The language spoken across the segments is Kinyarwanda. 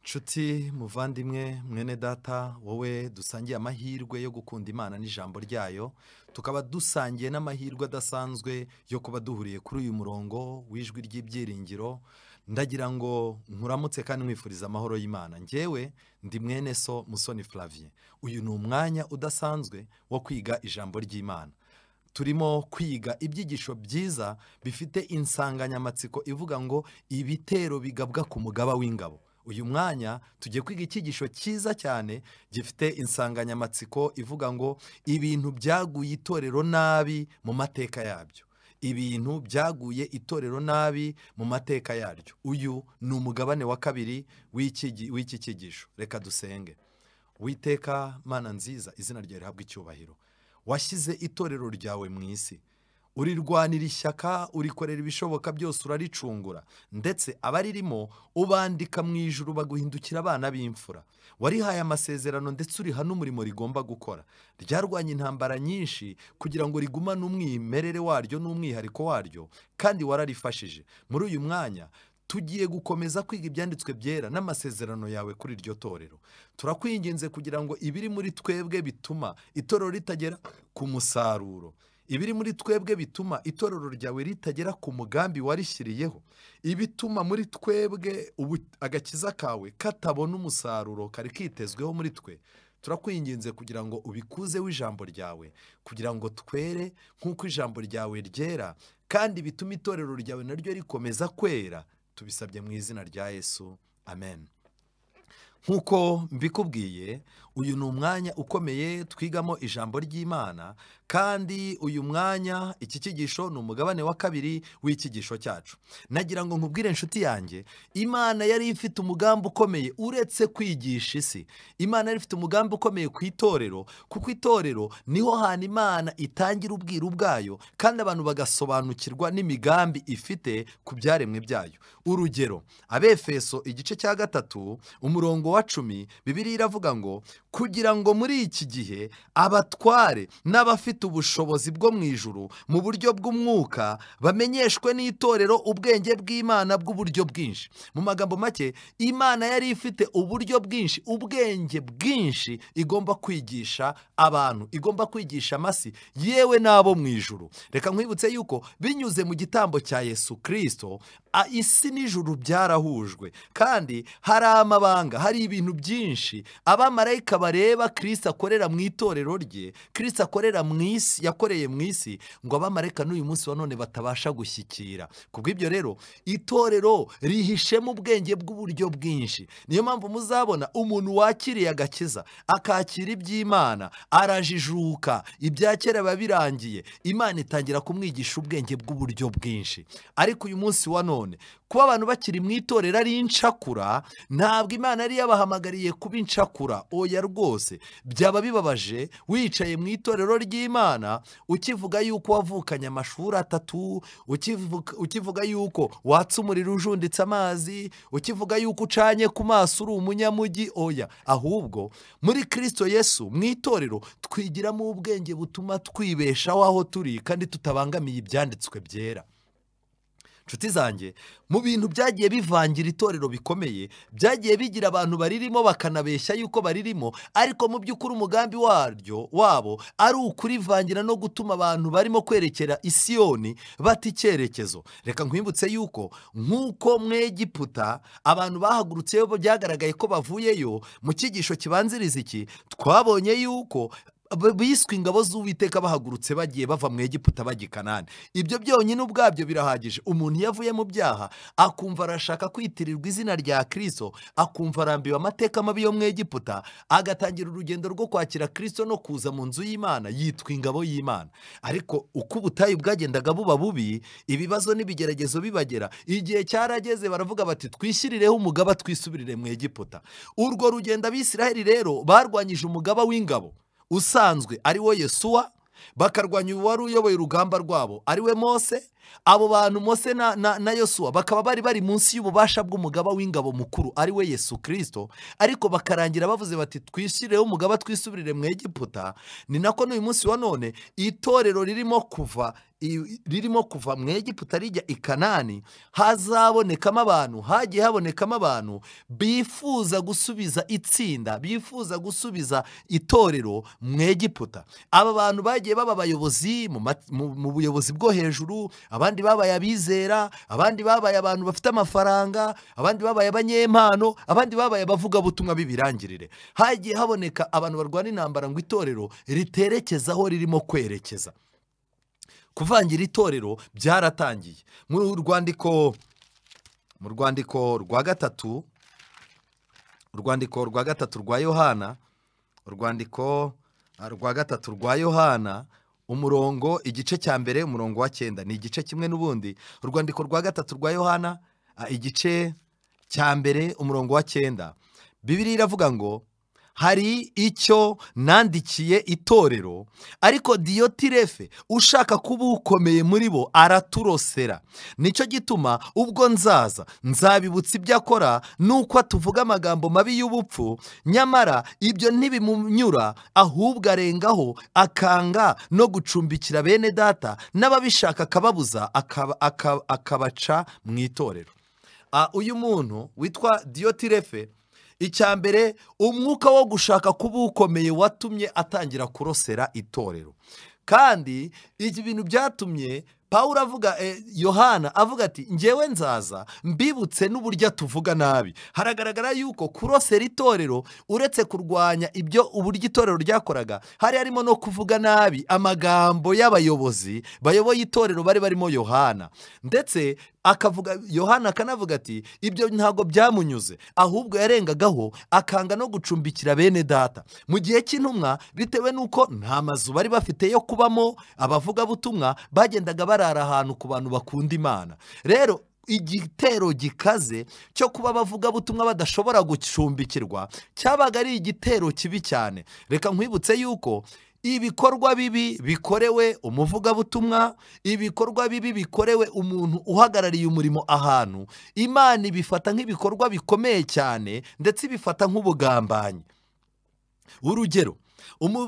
Nshuti muvandimwe mwene data wowe dusangiye amahirwe yo gukunda Imana n'ijambo ryayo, tukaba dusangiye n'amahirwe adasanzwe yo kuba duhuriye kuri uyu murongo w'ijwi ry'Ibyiringiro. Ndagira ngo nkuramutse kandi mwifuriza amahoro y'Imana. Njyewe ndi mwene so Musoni Flavien. Uyu ni umwanya udasanzwe wo kwiga ijambo ry'Imana. Turimo kwiga ibyigisho byiza bifite insanganyamatsiko ivuga ngo ibitero bigabwa ku mugaba w'ingabo. Uyu mwanya tugiye kwiga icyigisho cyiza cyane gifite insanganyamatsiko ivuga ngo ibintu byaguye itorero nabi mu mateka yabyo. Ibintu byaguye itorero nabi mu mateka yaryo. Uyu ni umugabane wa kabiri w'iki cyigisho. Reka dusenge. Witeka Mana nziza, izina ryawe rihabwe icyubahiro. Washyize itorero ryawe mu isi, urirwanira ishyaka, urikorera ibishoboka byose, uraricungura, ndetse abaririmo ubandika mu ijuru baguhindukira abana b'imfura. Warihaye amasezerano ndetse uriha n'umurimo rigomba gukora. Ryarwanya intambara nyinshi kugira ngo rigumane umwimerere waryo n'umwihariko waryo, kandi wararifashije. Muri uyu mwanya tugiye gukomeza kwiga ibyanditswe byera n'amasezerano yawe kuri iryo torero. Turakwinginze kugira ngo ibiri muri twebwe bituma itorero ritagera ku musaruro, ibiri muri twebwe bituma itorero ryawe ritagera ku mugambi warishyiriyeho, ibituma muri twebwe agakiza kawe katabona umusaruro kari kitezweho muri twe, turakwinginze kugira ngo ubikuzeho ijambo ryawe, kugira ngo twere nk'uko ijambo ryawe ryera, kandi bituma itorero ryawe naryo rikomeza kwera. Tubisabye mu izina rya Yesu, amen. Nk'uko mbikubwiye, uyu ni umwanya ukomeye twigamo ijambo ry'Imana, kandi uyu mwanya, iki cyigisho ni umugabane wa kabiri w'icyigisho cyacu. Nagira ngo nkubwire nshuti yanjye, Imana yari ifite umugambi ukomeye uretse kwigisha isi. Imana yari ifite umugambi ukomeye ku itorero, kuko itorero niho hantu Imana itangira ubwiru bwayo, kandi abantu bagasobanukirwa n'imigambi ifite ku byaremwe byayo. Urugero, Abefeso igice cya 3 umurongo wa 10, Bibiliya iravuga ngo kugira ngo muri iki gihe abatware n'abafite ubushobozi bwo mu ijuru mu buryo bw'umwuka bamenyeshwe n'itorero ubwenge bw'Imana bw'uburyo bwinshi. Mu magambo make, Imana yari ifite uburyo bwinshi, ubwenge bwinshi igomba kwigisha abantu, igomba kwigisha amasi yewe n'abo mu ijuru. Reka nkwibutse yuko binyuze mu gitambo cya Yesu Kristo, isi n'ijuru byarahujwe, kandi hari amabanga, hari ibintu byinshi abamarayika bareba Kristo akorera mu itorero rye, Kristo akorera mu isi, yakoreye mu isi, ngo abamarayika n'uyu munsi wa none batabasha gushyikira. Kubw'ibyo rero itorero rihishemo ubwenge bw'uburyo bwinshi. Niyo mpamvu muzabona umuntu wakiriye agakiza, akakira iby'Imana, arajijuka, ibya kera biba birangiye, Imana itangira kumwigisha ubwenge bw'uburyo bwinshi. Ariko uyu munsi wa none, kuba abantu bakiri mu itorero ari incakura, ntabwo Imana yari yabahamagariye kuba incakura. Oya rwose, byaba bibabaje wicaye mu itorero ry'Imana ukivuga yuko wavukanye amashuri 3, ukivuga yuko watsa umuriro ujunditse amazi, ukivuga yuko ucanye ku maso uri umunyamujyi. Oya, ahubwo muri Kristo Yesu mu itorero twigiramo ubwenge butuma twibeshaho aho turi, kandi tutabangamiye ibyanditswe byera. Nshuti zanjye, mu bintu byagiye bivangira itorero bikomeye, byagiye bigira abantu baririmo bakanabeshya yuko baririmo, ariko mu by'ukuri umugambi wabo ari ukurivangira no gutuma abantu barimo kwerekera Isiyoni bata icyerekezo. Reka nkwibutse yuko nk'uko mu Egiputa abantu bahagurutseyo byagaragaye ko bavuyeyo, mu cyigisho kibanziriza iki twabonye yuko biswe ingabo z'Uwiteka bahagurutse bagiye bava mu Egiputa bajya i Kanani. Ibyo byonyine ubwabyo birahagije. Umuntu yavuye mu byaha akumva arashaka kwitirirwa izina rya Kristo, akumva arambiwe amateka mabi yo mu Egiputa, agatangira urugendo rwo kwakira Kristo no kuza mu nzu y'Imana, yitwa ingabo y'Imana. Ariko uko ubutayu bwagendaga buba bubi, ibibazo n'ibigeragezo bibagera, igihe cyarageze baravuga bati twishyirireho umugaba twisubirire mu Egiputa. Urwo rugendo Abisiraheli rero barwanyije umugaba w'ingabo usanzwe ari we Yesuwa, bakarwanya uwari uyoboye urugamba rwabo ari we Mose, abo bantu Mose na Yosuwa bakaba bari munsi y'ububasha bw'umugaba w'ingabo mukuru ari we Yesu Kristo, ariko bakarangira bavuze bati twishyireho umugaba twisubirire mu Egiputa. Ni nako n'uyu munsi wa none itorero ririmo kuva mu Egiputa rijya i Kanani, hagiye habonekamo abantu bifuza gusubiza itsinda, bifuza gusubiza itorero mu Egiputa. Aba bantu bagiye baba abayobozi mu buyobozi bwo hejuru, abandi babaye abizera, abandi babaye abantu bafite amafaranga, abandi babaye abanyempano, abandi babaye abavugabutumwa b'ibirangirire. Hagiye haboneka abantu barwana intambara ngo itorero riterekeza aho ririmo kwerekeza. Kuvangira itorero byaratangiye. Mu rwandiko rwa gatatu rwa Yohana, umurongo igice cya mbere umurongo wa 9 ni igice kimwe n'ubundi. Urwandiko rwa gatatu rwa Yohana igice cya mbere umurongo wa 9, Bibiliya iravuga ngo hari icyo nandikiye itorero, ariko Diyotirefe ushaka kuba ukomeye muri bo araturosera. Nicyo gituma ubwo nzabibutsa ibyo akora, nuko atuvuga amagambo mabi y'ubupfu, nyamara ibyo ntibimunyura, ahubwo arengaho akanga no gucumbikira bene data, n'ababishaka akababuza, akabaca mu itorero. Uyu muntu witwa Diyotirefe, icya mbere umwuka wo gushaka kuba ukomeye watumye atangira kurosera itorero. Kandi iki bintu byatumye Pawulo Yohana avuga ati njyewe nzaza mbibutse n'uburyo tuvuga nabi. Haragaragara yuko kurosera itorero uretse kurwanya ibyo uburyo itorero ryakoraga, hari harimo no kuvuga nabi amagambo y'abayobozi bayoboye itorero bari barimo Yohana. Ndetse Yohana akanavuga ati ibyo ntago byamunyuze, ahubwo yarengagaho akanga no gucumbikira bene data. Mu gihe cy'intumwa, bitewe nuko nta mazu bari bafite yo kubamo, abavugabutumwa bagendaga barara ahantu ku bantu bakunda Imana. Rero igitero gikaze cyo kuba abavugabutumwa badashobora gucumbikirwa cyabaga ari igitero kibi cyane. Reka nkwibutse yuko ibikorwa bibi bikorewe umuvugabutumwa, ibikorwa bibi bikorewe umuntu uhagarariye umurimo ahantu, Imana ibifata nk'ibikorwa bikomeye cyane, ndetse ibifata nk'ubugambanyi. Urugero,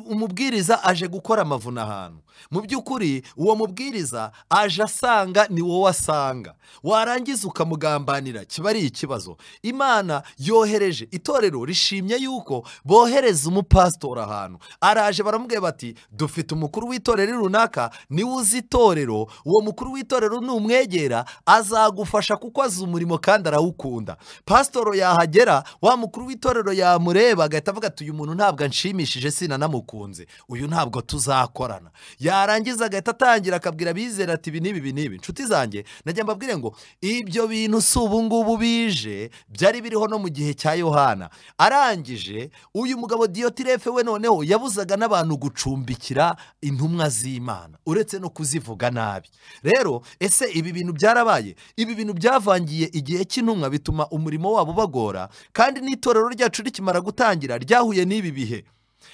umubwiriza aje gukora amavuna ahantu, mu by'ukuri uwo mubwiriza aje asanga ni wowe asanga, warangiza ukamugambanira, kiba ari ikibazo. Imana yohereje itorero rishimye yuko bohereza umupasitori ahantu, araje baramubwira bati dufite umukuru w'itorero runaka, niwe uzi itorero, uwo mukuru w'itorero numwegera azagufasha kuko azi umurimo kandi arawukunda. Pasitoro yahagera, wa mukuru w'itorero yamureba agahita avuga ati uyu muntu ntabwo anshimishije, sinanamukunze, uyu ntabwo tuzakorana. Yarangiza agahita atangira akabwira abizera ati ibi n'ibi. Inshuti zanjye, najya mbabwire ngo ibyo bintu si ubu ngubu bije, byari biriho no mu gihe cya Yohana. Arangije uyu mugabo Diyotirefe we noneho yabuzaga n'abantu gucumbikira intumwa z'Imana, uretse no kuzivuga nabi. Rero ese ibi bintu byarabaye? Ibi bintu byavangiye igihe cy'intumwa, bituma umurimo wabo bagora, kandi n'itorero ryacu rikimara gutangira ryahuye n'ibi bihe.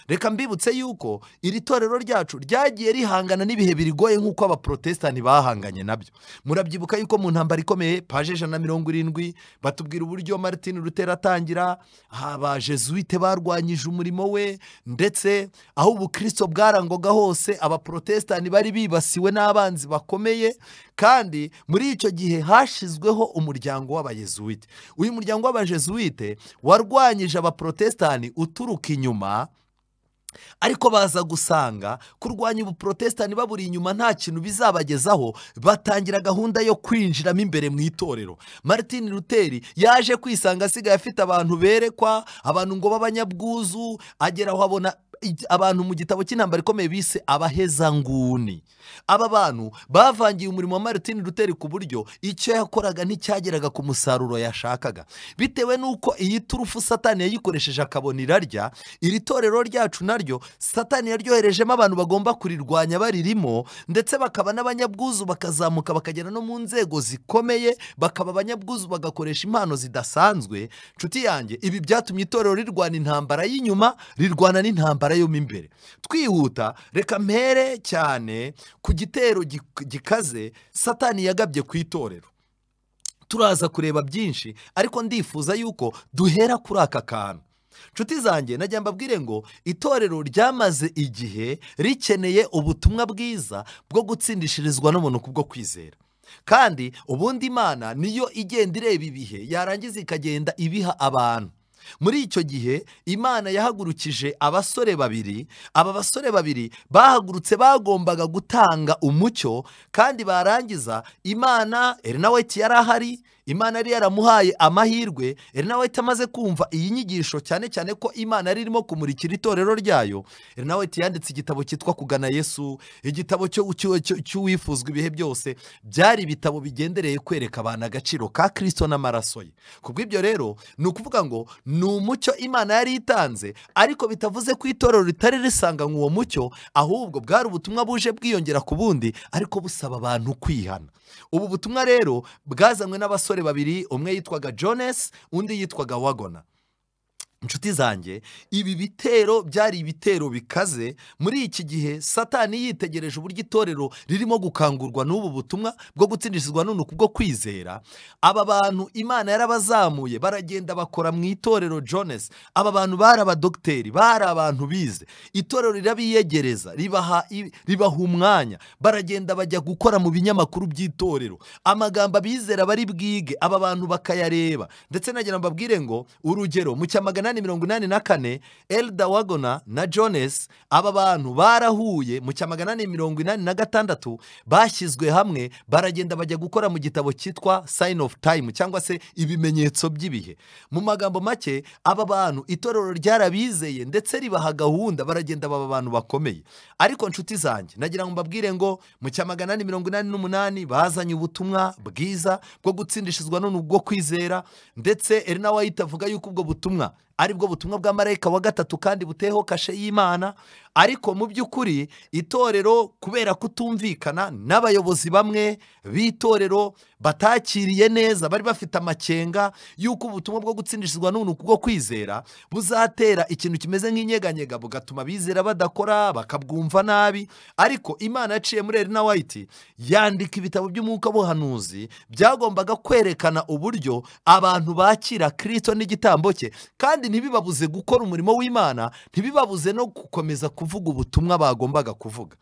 Reka mbibutse yuko iri torero ryacu ryagiye rihangana n'ibihe birigoye nk'uko abaprotestani bahanganye nabyo. Murabyibuka yuko mu ntambara ikomeye paje 170 batubwira uburyo Martin Luther atangira, abajesuite barwanyije umurimo we, ndetse aho ubukristo bwarangoga hose abaprotestani bari bibasiwe n'abanzi bakomeye. Kandi muri icyo gihe hashizweho umuryango w'abajesuite. Uyu muryango w'abajesuite warwanyije abaprotestani uturuka inyuma, ariko baza gusanga kurwanya ubuprotestani baburi inyuma nta kintu bizabagezaho, batangira gahunda yo kwinjiramo imbere mu itorero. Martin Luther yaje kwisanga asigaye afite abantu berekwa, abantu ngo b'abanyabwuzu, agera aho abona abantu mu gitabo cy'intambara ikomeye bise abahezanguni. Aba bantu bavangiye umurimo wa Martin Luther ku buryo icyo yakoraga nticyageraga ku musaruro yashakaga, bitewe nuko iyi turufu Satani yayikoresheje akabona irarya. Iri torero ryacu naryo Satani yaryoherejemo abantu bagomba kurirwanya baririmo, ndetse bakaba n'abanyabwuzu, bakazamuka bakagera no mu nzego zikomeye, bakaba abanyabwuzu bagakoresha impano zidasanzwe. Nshuti yanjye, ibi byatumye itorero rirwana intambara y'inyuma, rirwana n'intambara ndwara yo mo imbere. Twihuta reka mpere cyane ku gitero gikaze Satani yagabye ku itorero. Turaza kureba byinshi ariko ndifuza yuko duhera kuri aka kantu. Nshuti zanjye najya mbabwire ngo itorero ryamaze igihe rikeneye ubutumwa bwiza bwo gutsindishirizwa n'umuntu kubwo kwizera. Kandi ubundi Imana niyo igenda ireba ibihe yarangiza ikagenda ibiha abantu. Muri icyo gihe Imana yahagurukije abasore babiri. Aba basore babiri bahagurutse bagombaga gutanga umucyo, kandi barangiza Imana Ernaweti yari ahari. Imana yari yaramuhaye amahirwe. Ernaweti amaze kumva iyi nyigisho, cyane cyane ko Imana yari irimo kumurikira itorero ryayo, Ernaweti yanditse igitabo cyitwa Kugana Yesu, igitabo cy'uwifuzwa ibihe byose. Byari ibitabo bigendereye kwereka abantu agaciro ka Kristo n'amaraso ye. Kubw'ibyo rero ni ukuvuga ngo ni umucyo Imana yari itanze, ariko bitavuze ko itorero ritari risanganywe uwo mucyo, ahubwo bwari ubutumwa buje bwiyongera ku bundi, ariko busaba abantu kwihana. Ubu butumwa rero bwazanywe n'abasore babiri, umwe yitwaga Jones, undi yitwaga Wagona. Inshuti zanjye, ibi bitero byari ibitero bikaze. Muri iki gihe Satani yitegereje uburyo itorero ririmo gukangurwa n'ubu butumwa bwo gutsindishizwa n'umuntu kubwo kwizera. Aba bantu Imana yarabazamuye, baragenda bakora mu itorero Jones. Aba bantu bari abadogiteri, bari abantu bize. Itorero rirabiyegereza, ribaha umwanya, baragenda bajya gukora mu binyamakuru by'itorero. Amagambo abizera bari bwige aba bantu bakayareba. Ndetse nagira mbabwire ngo urugero mu cyamagana 1984 Elda Wagona na Jones, aba bantu barahuye mu cyamagana 1986, bashyizwe hamwe baragenda bajya gukora mu gitabo cyitwa Sign of Time, cyangwa se ibimenyetso by'ibihe. Mu magambo make, aba bantu itorero ryarabizeye ndetse ribaha gahunda, baragenda baba abantu bakomeye. Ariko nshuti zanjye, nagira ngo mbabwire ngo mu cyamagana 1988 bazanye ubutumwa bwiza bwo gutsindishizwa n'ubwo kwizera, ndetse Ernaweti avuga yuko ubwo butumwa ari bwo butumwa bwa marayika wa gatatu kandi buteho kashe y'Imana. Ariko mu by'ukuri itorero kubera kutumvikana n'abayobozi bamwe b'itorero batakiriye neza, bari bafite amakenga yuko ubutumwa bwo gutsindishizwa n'ubuntu kubwo kwizera buzatera ikintu kimeze nk'inyeganyega, bugatuma bizera badakora, bakabwumva nabi. Ariko Imana yaciye muri Ernaweti yandika ibitabo by'umwuka w'ubuhanuzi byagombaga kwerekana uburyo abantu bakira Kristo n'igitambo cye, kandi ntibibabuze gukora umurimo w'Imana, ntibibabuze no gukomeza kuvuga ubutumwa bagombaga kuvuga.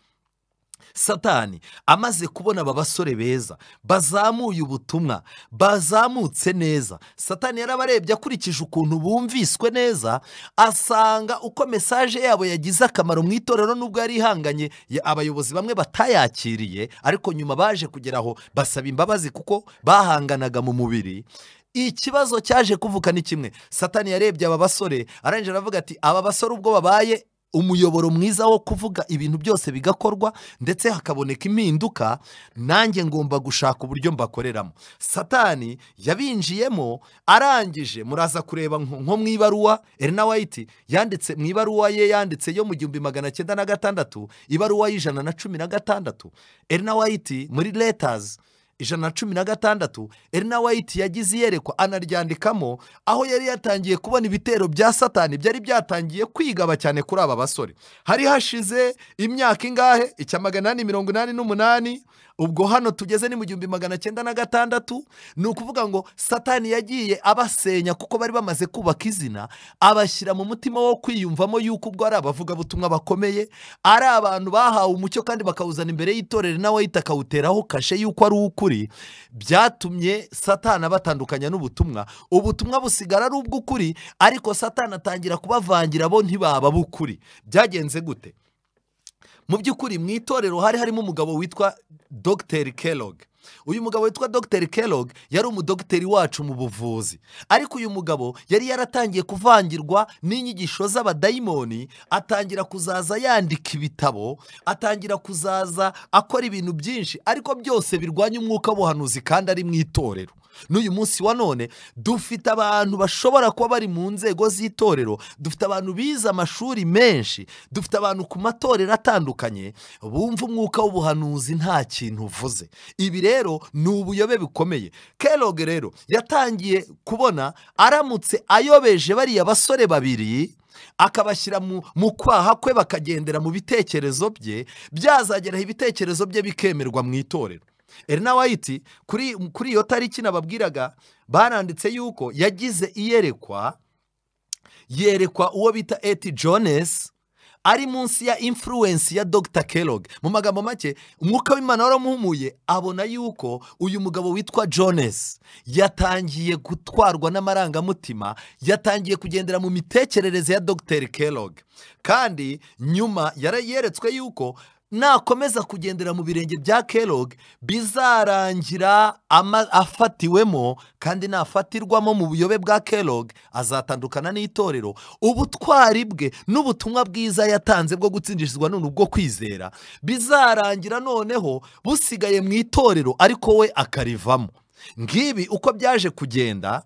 Satani amaze kubona aba basore beza bazamuye ubutumwa, bazamutse neza, Satani yarabarebye akurikije ukuntu bumviswe neza, asanga uko mesaje yabo yagize akamaro mu itorero, nubwo yari ihanganye abayobozi bamwe batayakiriye, ariko nyuma baje kugeraho basaba imbabazi kuko bahanganaga mu mubiri. Ikibazo cyaje kuvuka ni kimwe. Satani yarebye aba basore arangije aravuga ati, aba basore ubwo babaye umuyoboro mwiza wo kuvuga ibintu byose bigakorwa ndetse hakaboneka impinduka, nanjye ngomba gushaka uburyo mbakoreramo. Satani yabinjiyemo, arangije muraza kureba nko mu ibaruwa Ernaweti yanditse, mu ibaruwa ye yanditse yo mu 1906, ibaruwa y'116, Ernaweti muri letters 116, Ernaweti yagize iyerekwa anaryandikamo, aho yari yatangiye kubona ibitero bya Satani byari byatangiye kwigaba cyane kuri aba basore. Hari hashize imyaka ingahe? 1988. Ubwo hano tugeze ni mu 1906. Ni ukuvuga ngo Satani yagiye abasenya kuko bari bamaze kubaka izina, abashyira mu mutima wo kwiyumvamo yuko ubwo ari abavuga butumwa bakomeye, ari abantu bahawe umucyo kandi bakawuzana imbere y'itorero, nawe akawuteraho kashe yuko ari ukuri. Byatumye Satani abatandukanya n'ubutumwa, ubutumwa busigara ari ubw'ukuri, ariko Satani atangira kubavangira, bo ntibaba bukuri. Byagenze gute? Mu by'ukuri mu itorero hari harimo umugabo witwa Dr. Kellogg. Uyu mugabo witwa Dr. Kellogg yari umudogiteri wacu mu buvuzi, ariko uyu mugabo yari yaratangiye kuvangirwa n'inyigisho z'abadayimoni, atangira kuzaza yandika ibitabo, atangira kuzaza akora ibintu byinshi, ariko byose birwanya umwuka w'ubuhanuzi kandi ari mu itorero. N'uyu munsi wa none dufite abantu bashobora kuba bari mu nzego z'itorero, dufite abantu bize amashuri menshi, dufite abantu ku matorero atandukanye bumva umwuka w'ubuhanuzi nta kintu uvuze. Ibi rero ni ubuyobe bukomeye. Kellogg rero yatangiye kubona aramutse ayobeje bariya basore babiri, akabashyira mu kwaha kwe bakagendera mu bitekerezo bye, byazageraho ibitekerezo bye bikemerwa mu itorero. Elena White kuri iyo tariki nababwiraga baranditse yuko yagize iyerekwa, yerekwa uwo bita Eti Jones ari munsi ya influence ya Dr. Kellogg. Mu magambo make umwuka w'Imana waramuhumuye, abona yuko uyu mugabo witwa Jones yatangiye gutwarwa n'amarangamutima, yatangiye kugendera mu mitekerereze ya Dr. Kellogg, kandi nyuma yarayeretswe yuko nakomeza kugendera mu birenge bya Kellogg bizarangira afatiwemo, kandi nafatirwamo mu buyobe bwa Kellogg azatandukana n'itorero. Ubutwari bwe n'ubutumwa bwiza yatanze bwo gutsindishizwa n'ubuntu bwo kwizera bizarangira noneho busigaye mu itorero, ariko we akarivamo. Ngibi uko byaje kugenda.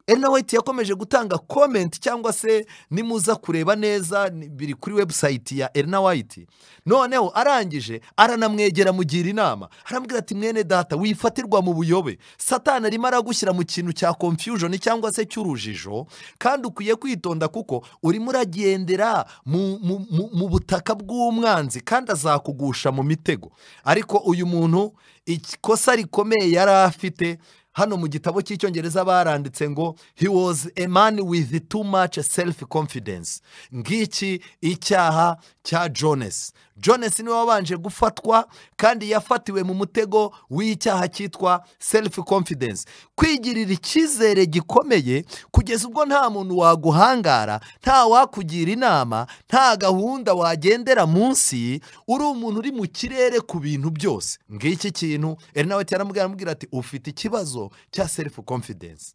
Elena White yakomeje gutanga comment, cyangwa se nimuza kureba neza biri kuri website ya Elena White. Noneho arangije aranamwegera mugira inama, arambwira ati mwene data wifatirwa mu buyobe, Satani arimo aragushyira mu kintu cya confusion cyangwa se cy'urujijo, kandi ukwiye kwitonda kuko urimo uragendera mu butaka bw'umwanzi kandi azakugusha mu mitego. Ariko uyu muntu ikosa rikomeye yari afite, hano mu gitabo cy'icyongereza baranditse ngo he was a man with too much self confidence. Ngiki icyaha cya Jones. Jones niwe wabanje gufatwa, kandi yafatiwe mu mutego w'icyaha cyitwa self confidence, kwigirira icyizere gikomeye kugeza ubwo nta muntu waguhangara, nta wakugira inama, nta gahunda wagendera munsi, uri umuntu uri mu kirere ku bintu byose. Ngiki kintu Elena White yaramubwira ati ufite ikibazo cya self confidence.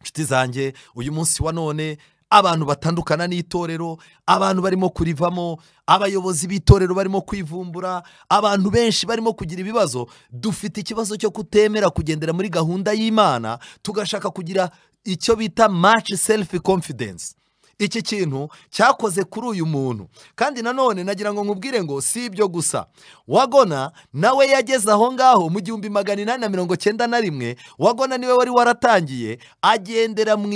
Nshuti zanjye, uyu munsi wa none abantu batandukana n'itorero, abantu barimo kurivamo, abayobozi b'itorero barimo kwivumbura, abantu benshi barimo kugira ibibazo. Dufite ikibazo cyo kutemera kugendera muri gahunda y'Imana, tugashaka kugira icyo bita much self confidence. Iki kintu cyakoze kuri uyu muntu, kandi nanone nagira ngo nkubwire ngo si ibyo gusa. Wagona nawe yageze aho ngaho mu 1891. Wagona niwe wari waratangiye agendera mu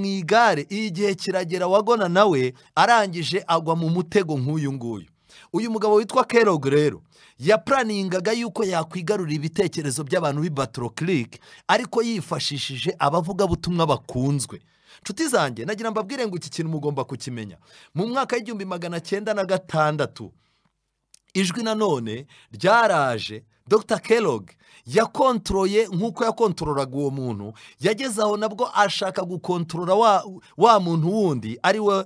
igare, igihe kiragera Wagona nawe arangije agwa mu mutego nk'uyu nguyu. Uyu mugabo witwa Kellogg rero yaplaningaga yuko yakwigarurira ibitekerezo by'abantu b'Battle Creek, ariko yifashishije abavuga butumwa bakunzwe. Nshuti zanjye, nagira mbabwire ngo iki kintu mugomba kukimenya. Mu mwaka w'1906 ijwi nanone ryaraje. Dr. Kellogg yakontroye nk'uko yakontroraga uwo muntu, yageze aho nabwo ashaka gukontrora wa muntu wundi ariwe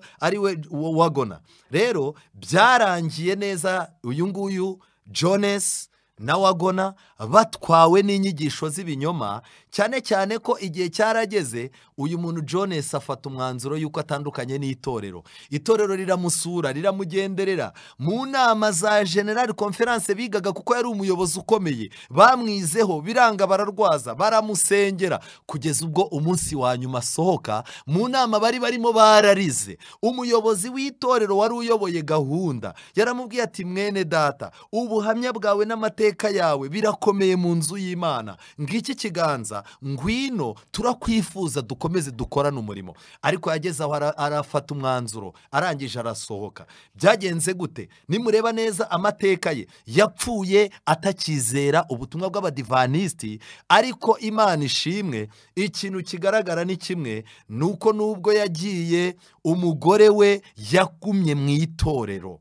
Wagona. Rero byarangiye neza uyu nguyu Jones na Wagona batwawe n'inyigisho z'ibinyoma, cyane cyane ko igihe cyarageze uyu muntu Jones afata umwanzuro yuko atandukanye n'itorero. Itorero riramusura, riramugenderera mu nama za General Conference bigaga, kuko yari umuyobozi ukomeye, bamwizeho biranga, bararwaza, baramusengera, kugeza ubwo umunsi wa nyuma asohoka mu nama barimo bararize. Umuyobozi w'itorero wari uyoboye gahunda yaramubwiye ati mwene data, ubuhamya bwawe n'amateka yawe birakomeye mu nzu y'Imana, ngiki kiganza, ngwino turakwifuza dukomeze dukorane umurimo. Ariko yageze aho arafata umwanzuro, arangije arasohoka. Byagenze gute? Nimureba neza amateka ye, yapfuye atakizera ubutumwa bw'abadivanisiti. Ariko Imana ishimwe, ikintu kigaragara ni kimwe, nuko nubwo yagiye, umugore we yagumye mu itorero.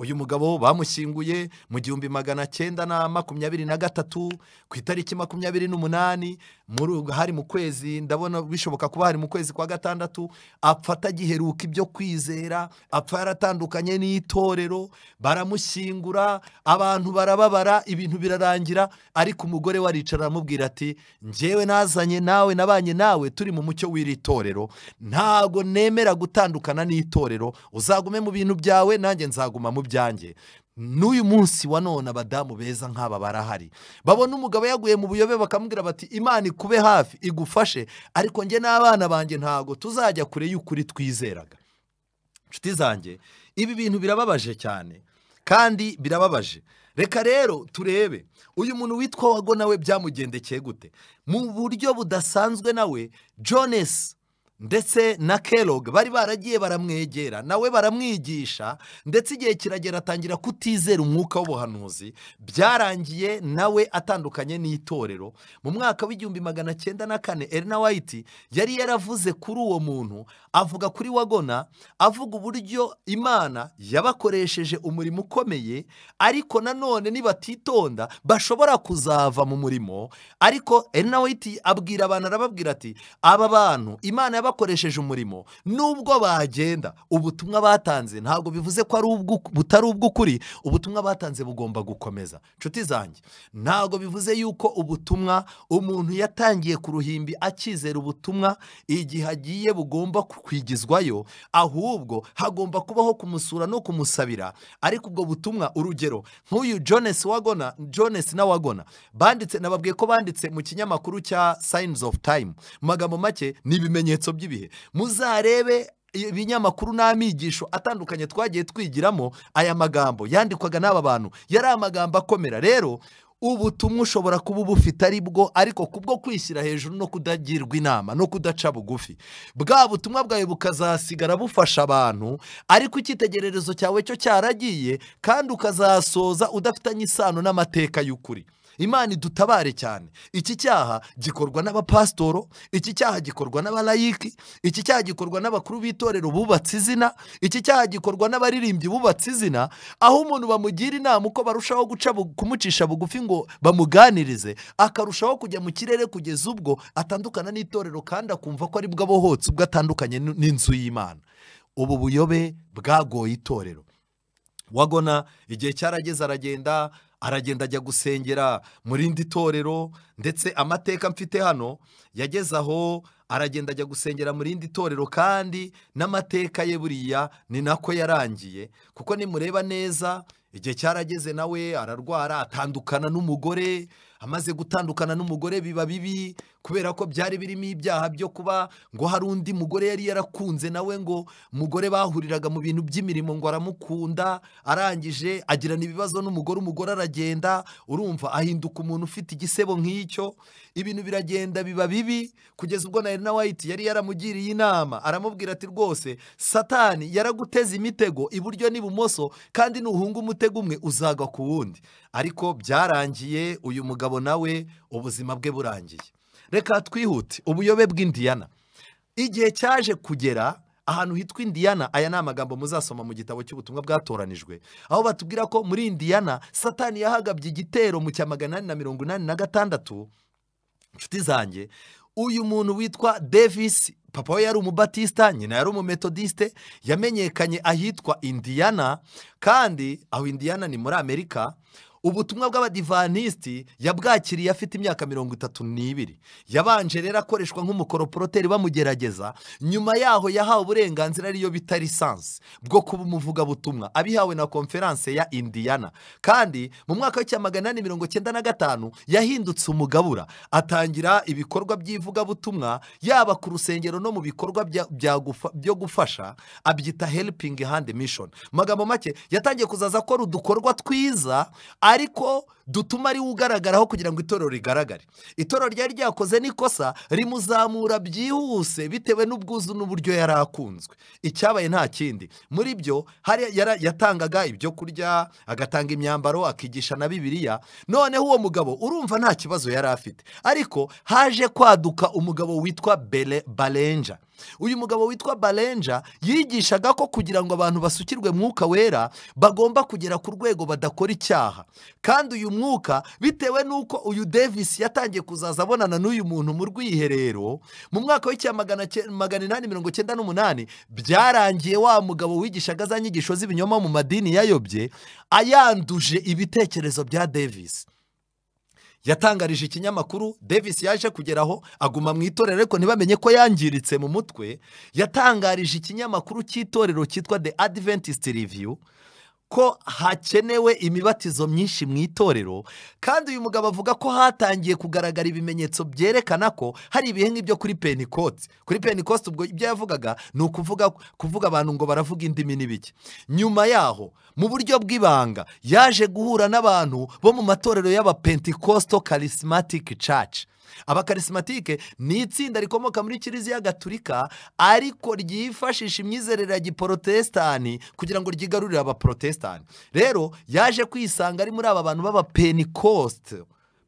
Uyu mugabo bamushyinguye mu 1923 ku itariki 28, hari mu kwezi, ndabona bishoboka kuba hari mu kwezi kwa gatandatu, apfa atagiheruka ibyo kwizera, apfa yaratandukanye n'itorero. Baramushyingura, abantu barababara, ibintu birarangira. Ariko umugore we aricara aramubwira ati njyewe nazanye nawe, nabanye nawe turi mu mucyo w'iri torero, ntago nemera gutandukana n'itorero, uzagume mu bintu byawe, nanjye nzaguma mu byanjye. N'uyu munsi wa none abadamu beza nk'aba barahari, babona umugabo yaguye mu buyobe bakamubwira bati Imana ikube hafi igufashe, ariko njye n'abana banjye ntago tuzajya kure y'ukuri twizeraga. Nshuti zanjye, ibi bintu birababaje cyane, kandi birababaje. Reka rero turebe uyu muntu witwa Wagona we byamugendekeye gute. Mu buryo budasanzwe nawe Jones ndetse na Kellogg bari baragiye baramwegera nawe baramwigisha, ndetse igihe kiragera atangira kutizera umwuka w'ubuhanuzi. Byarangiye nawe atandukanye n'itorero. Mu mwaka w'1904 Ellen White yari yaravuze kuri uwo muntu, avuga kuri Wagona, avuga uburyo Imana yabakoresheje umurimo ukomeye, ariko nanone nibatitonda bashobora kuzava mu murimo. Ariko Ellen White abwira abantu, arababwira ati aba bantu Imana yabakoresheje umurimo, nubwo bagenda ubutumwa batanze ntabwo bivuze ko butari ubw'ukuri. Ubutumwa batanze bugomba gukomeza. Nshuti zanjye, ntabwo bivuze yuko ubutumwa umuntu yatangiye ku ruhimbi akizera ubutumwa igihe agiye bugomba kwigizwayo, ahubwo hagomba kubaho kumusura no kumusabira. Ariko ubwo butumwa, urugero nk'uyu Jones na Wagona banditse, nababwiye ko banditse mu kinyamakuru cya Signs of Time. Mu magambo make ni ibimenyetso by'ibihe. Muzarebe ibinyamakuru n'amigisho atandukanye twagiye twigiramo, aya magambo yandikwaga n'aba bantu yari amagambo akomera. Rero ubutumwa ushobora kuba ubufite ari bwo, ariko kubwo kwishyira hejuru no kudagirwa inama no kudaca bugufi, bwa butumwa bwawe bukazasigara bufasha abantu, ariko icyitegererezo cyawe cyo cyaragiye, kandi ukazasoza udafitanye isano n'amateka y'ukuri. Imana idutabare cyane. Iki cyaha gikorwa n'abapastoro, iki cyaha gikorwa n'abalayiki, iki cyaha gikorwa n'abakuru b'itorero bubatse izina, iki cyaha gikorwa n'abaririmbyi bubatse izina, aho umuntu bamugira inama uko barushaho kumucisha bugufi ngo bamuganirize, akarushaho kujya mu kirere kugeza ubwo atandukana n'itorero, kandi akumva ko ari bwo abohotse, ubwo atandukanye n'inzu y'Imana. Ubu buyobe bwagoye itorero. Wagona igihe cyarageze aragenda ajya gusengera mu rindi torero, ndetse amateka mfite hano yageze aho aragenda ajya gusengera mu rindi torero, kandi n'amateka ye buriya ni nako yarangiye. Kuko nimureba neza, igihe cyarageze nawe ararwara, atandukana n'umugore. Amaze gutandukana n'umugore biba bibi, kubera ko byari birimo ibyaha byo kuba ngo hari undi mugore yari yarakunze, nawe ngo umugore bahuriraga mu bintu by'imirimo ngo aramukunda, arangije agirana ibibazo umugore aragenda. Urumva ahinduka umuntu ufite igisebo nk'icyo. Ibintu biragenda biba bibi, kugeza ubwo na Ellen White yari yaramugiriye inama, aramubwira ati rwose Satani yaraguteza imitego iburyo n'ibumoso, kandi nuhunga umutego umwe uzagwa ku wundi. Ariko byarangiye uyu mugabo nawe ubuzima bwe burangiye. Reka twihute. Ubuyobe bw'Indiyana. Igihe cyaje kugera ahantu hitwa Indiyana, aya ni amagambo muzasoma mu gitabo cy'ubutumwa bwatoranijwe, aho batubwira ko muri Indiyana Satani yahagabye igitero mu cya 886. Nshuti zanjye, uyu muntu witwa Davis, papa we yari umubatista, nyina yari umumetodiste, yamenyekanye ahitwa Indiyana, kandi aho Indiyana ni muri Amerika. Ubutumwa bw'abadivantisiti yabwakiriye afite imyaka 32. Yabanje rero akoreshwa nk'umukoroporoteri bamugerageza. Nyuma yaho yahawe uburenganzira ariyo bita lisansi bwo kuba umuvugabutumwa, abihawe na konferanse ya Indiyana. Kandi mu mwaka w'895 yahindutse umugabura, atangira ibikorwa by'ivugabutumwa, yaba ku rusengero no mu bikorwa byo gufasha, abyita helping hand mission. Magambo make, yatangiye kuzaza akora udukorwa twiza, ariko dutuma ari ugaragaraho kugira ngo itorero rigaragare. Itorero ryari ryakoze n'ikosa rimuzamura byihuse bitewe n'ubwuzu n'uburyo yari akunzwe. Icyabaye nta kindi, muri byo yatangaga ibyo kurya, agatanga imyambaro, akigisha na Bibiliya. Noneho uwo mugabo urumva nta kibazo yari afite, ariko haje kwaduka umugabo witwa Balenja. Uyu mugabo witwa Balenja yigishaga ko kugira ngo abantu basukirwe mwuka wera bagomba kugera ku rwego badakora icyaha. Kandi uyu mwuka, bitewe n'uko uyu Davis yatangiye kuzaza abonana n'uyu muntu mu rwiherero mu mwaka w'898, byarangiye wa mugabo wigishaga za nyigisho z'ibinyoma mu madini yayobye ayanduje ibitekerezo bya Davis. Yatangarije ikinyamakuru, Davis yaje kugeraho aguma mu itorero ariko ntibamenye ko yangiritse mu mutwe. Yatangarije ikinyamakuru cy'itorero cyitwa The Adventist Review ko hakenewe imibatizo myinshi mu itorero, kandi uyu mugabo avuga ko hatangiye kugaragara ibimenyetso byerekana ko hari ibihe nk'ibyo kuri Pentecost. Kuri Pentecost ubwo ibyo yavugaga ni kuvuga abantu ngo baravuga indimi n'ibiki. Nyuma yaho mu buryo bw'ibanga yaje guhura n'abantu bo mu matorero y'Abapentecosto Charismatic Church. Abakarismatike ni itsinda rikomoka muri Kiliziya Gatulika ariko ryifashisha imyizerere ya giprotestani kugira ngo ryigarurire abaprotestani. Rero yaje kwisanga ari muri aba bantu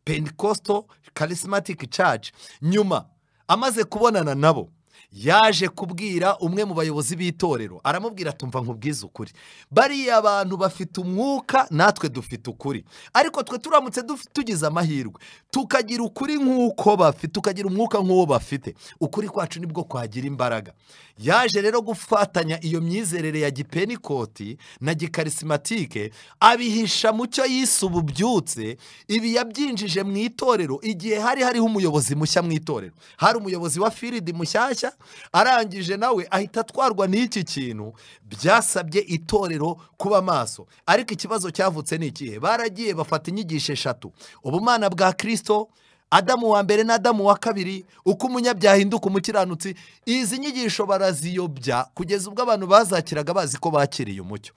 Pentecostal Charismatic Church. Nyuma amaze kubonana nabo yaje kubwira umwe mu bayobozi b'itorero, aramubwira tumva nkubwiza ukuri, bariya abantu bafite umwuka natwe dufite ukuri, ariko twe turamutse tugize amahirwe tukagira ukuri nk'uko bafite, tukagira umwuka nk'uwo bafite, ukuri kwacu nibwo kwagira imbaraga. Yaje rero gufatanya iyo myizerere ya gipenikoti na gikarismatike, abihisha mu cyo yise ububyutse. Ibi yabyinjije mu itorero igihe hariho umuyobozi mushya mu itorero. Hari umuyobozi wa firidi mushyashya, arangije nawe ahita atwarwa n'iki kintu. Byasabye itorero kuba maso, ariko ikibazo cyavutse ni ikihe? Baragiye bafata inyigisho eshatu: ubumana bwa Kristo, Adamu wa mbere na Adamu wa kabiri, uko umunyabyaha ahinduka umukiranutsi. Izi nyigisho baraziyobya kugeza ubwo abantu bazakiraga bazi ko bakiriye umucyo.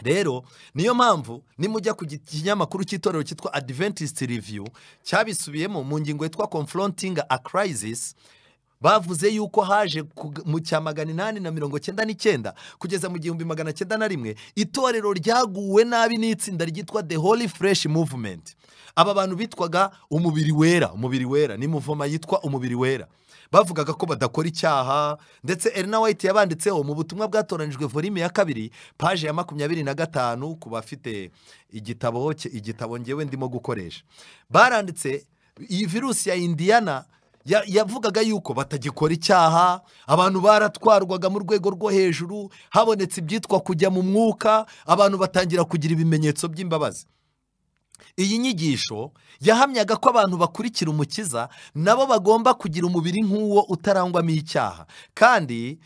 Rero niyo mpamvu nimujya ku kinyamakuru cy'itorero cyitwa Adventist Review cyabisubiyemo mu ngingo yitwa Confronting a Crisis, bavuze yuko haje mu cya 899 kugeza mu 1901 itorero ryaguwe nabi n'itsinda ryitwa The Holy Fresh Movement. Aba bantu bitwaga umubiri wera, ni muvoma yitwa umubiri wera. Bavugaga ko badakora icyaha, ndetse Ellen White yabanditseho mu butumwa bwatoranijwe volume ya 2 page ya 25 ku bafite igitabo ngewe ndimo gukoresha. Baranditse iyi virusi ya Indiana yavugaga yuko batagikora icyaha, abantu baratwarwaga mu rwego rwo hejuru, habonetse ibyitwa kujya mu mwuka, abantu batangira kugira ibimenyetso by'imbabazi. Iyi nyigisho yahamyaga ko abantu bakurikira umukiza nabo bagomba kugira umubiri nk'uwo utarangwamo icyaha, kandi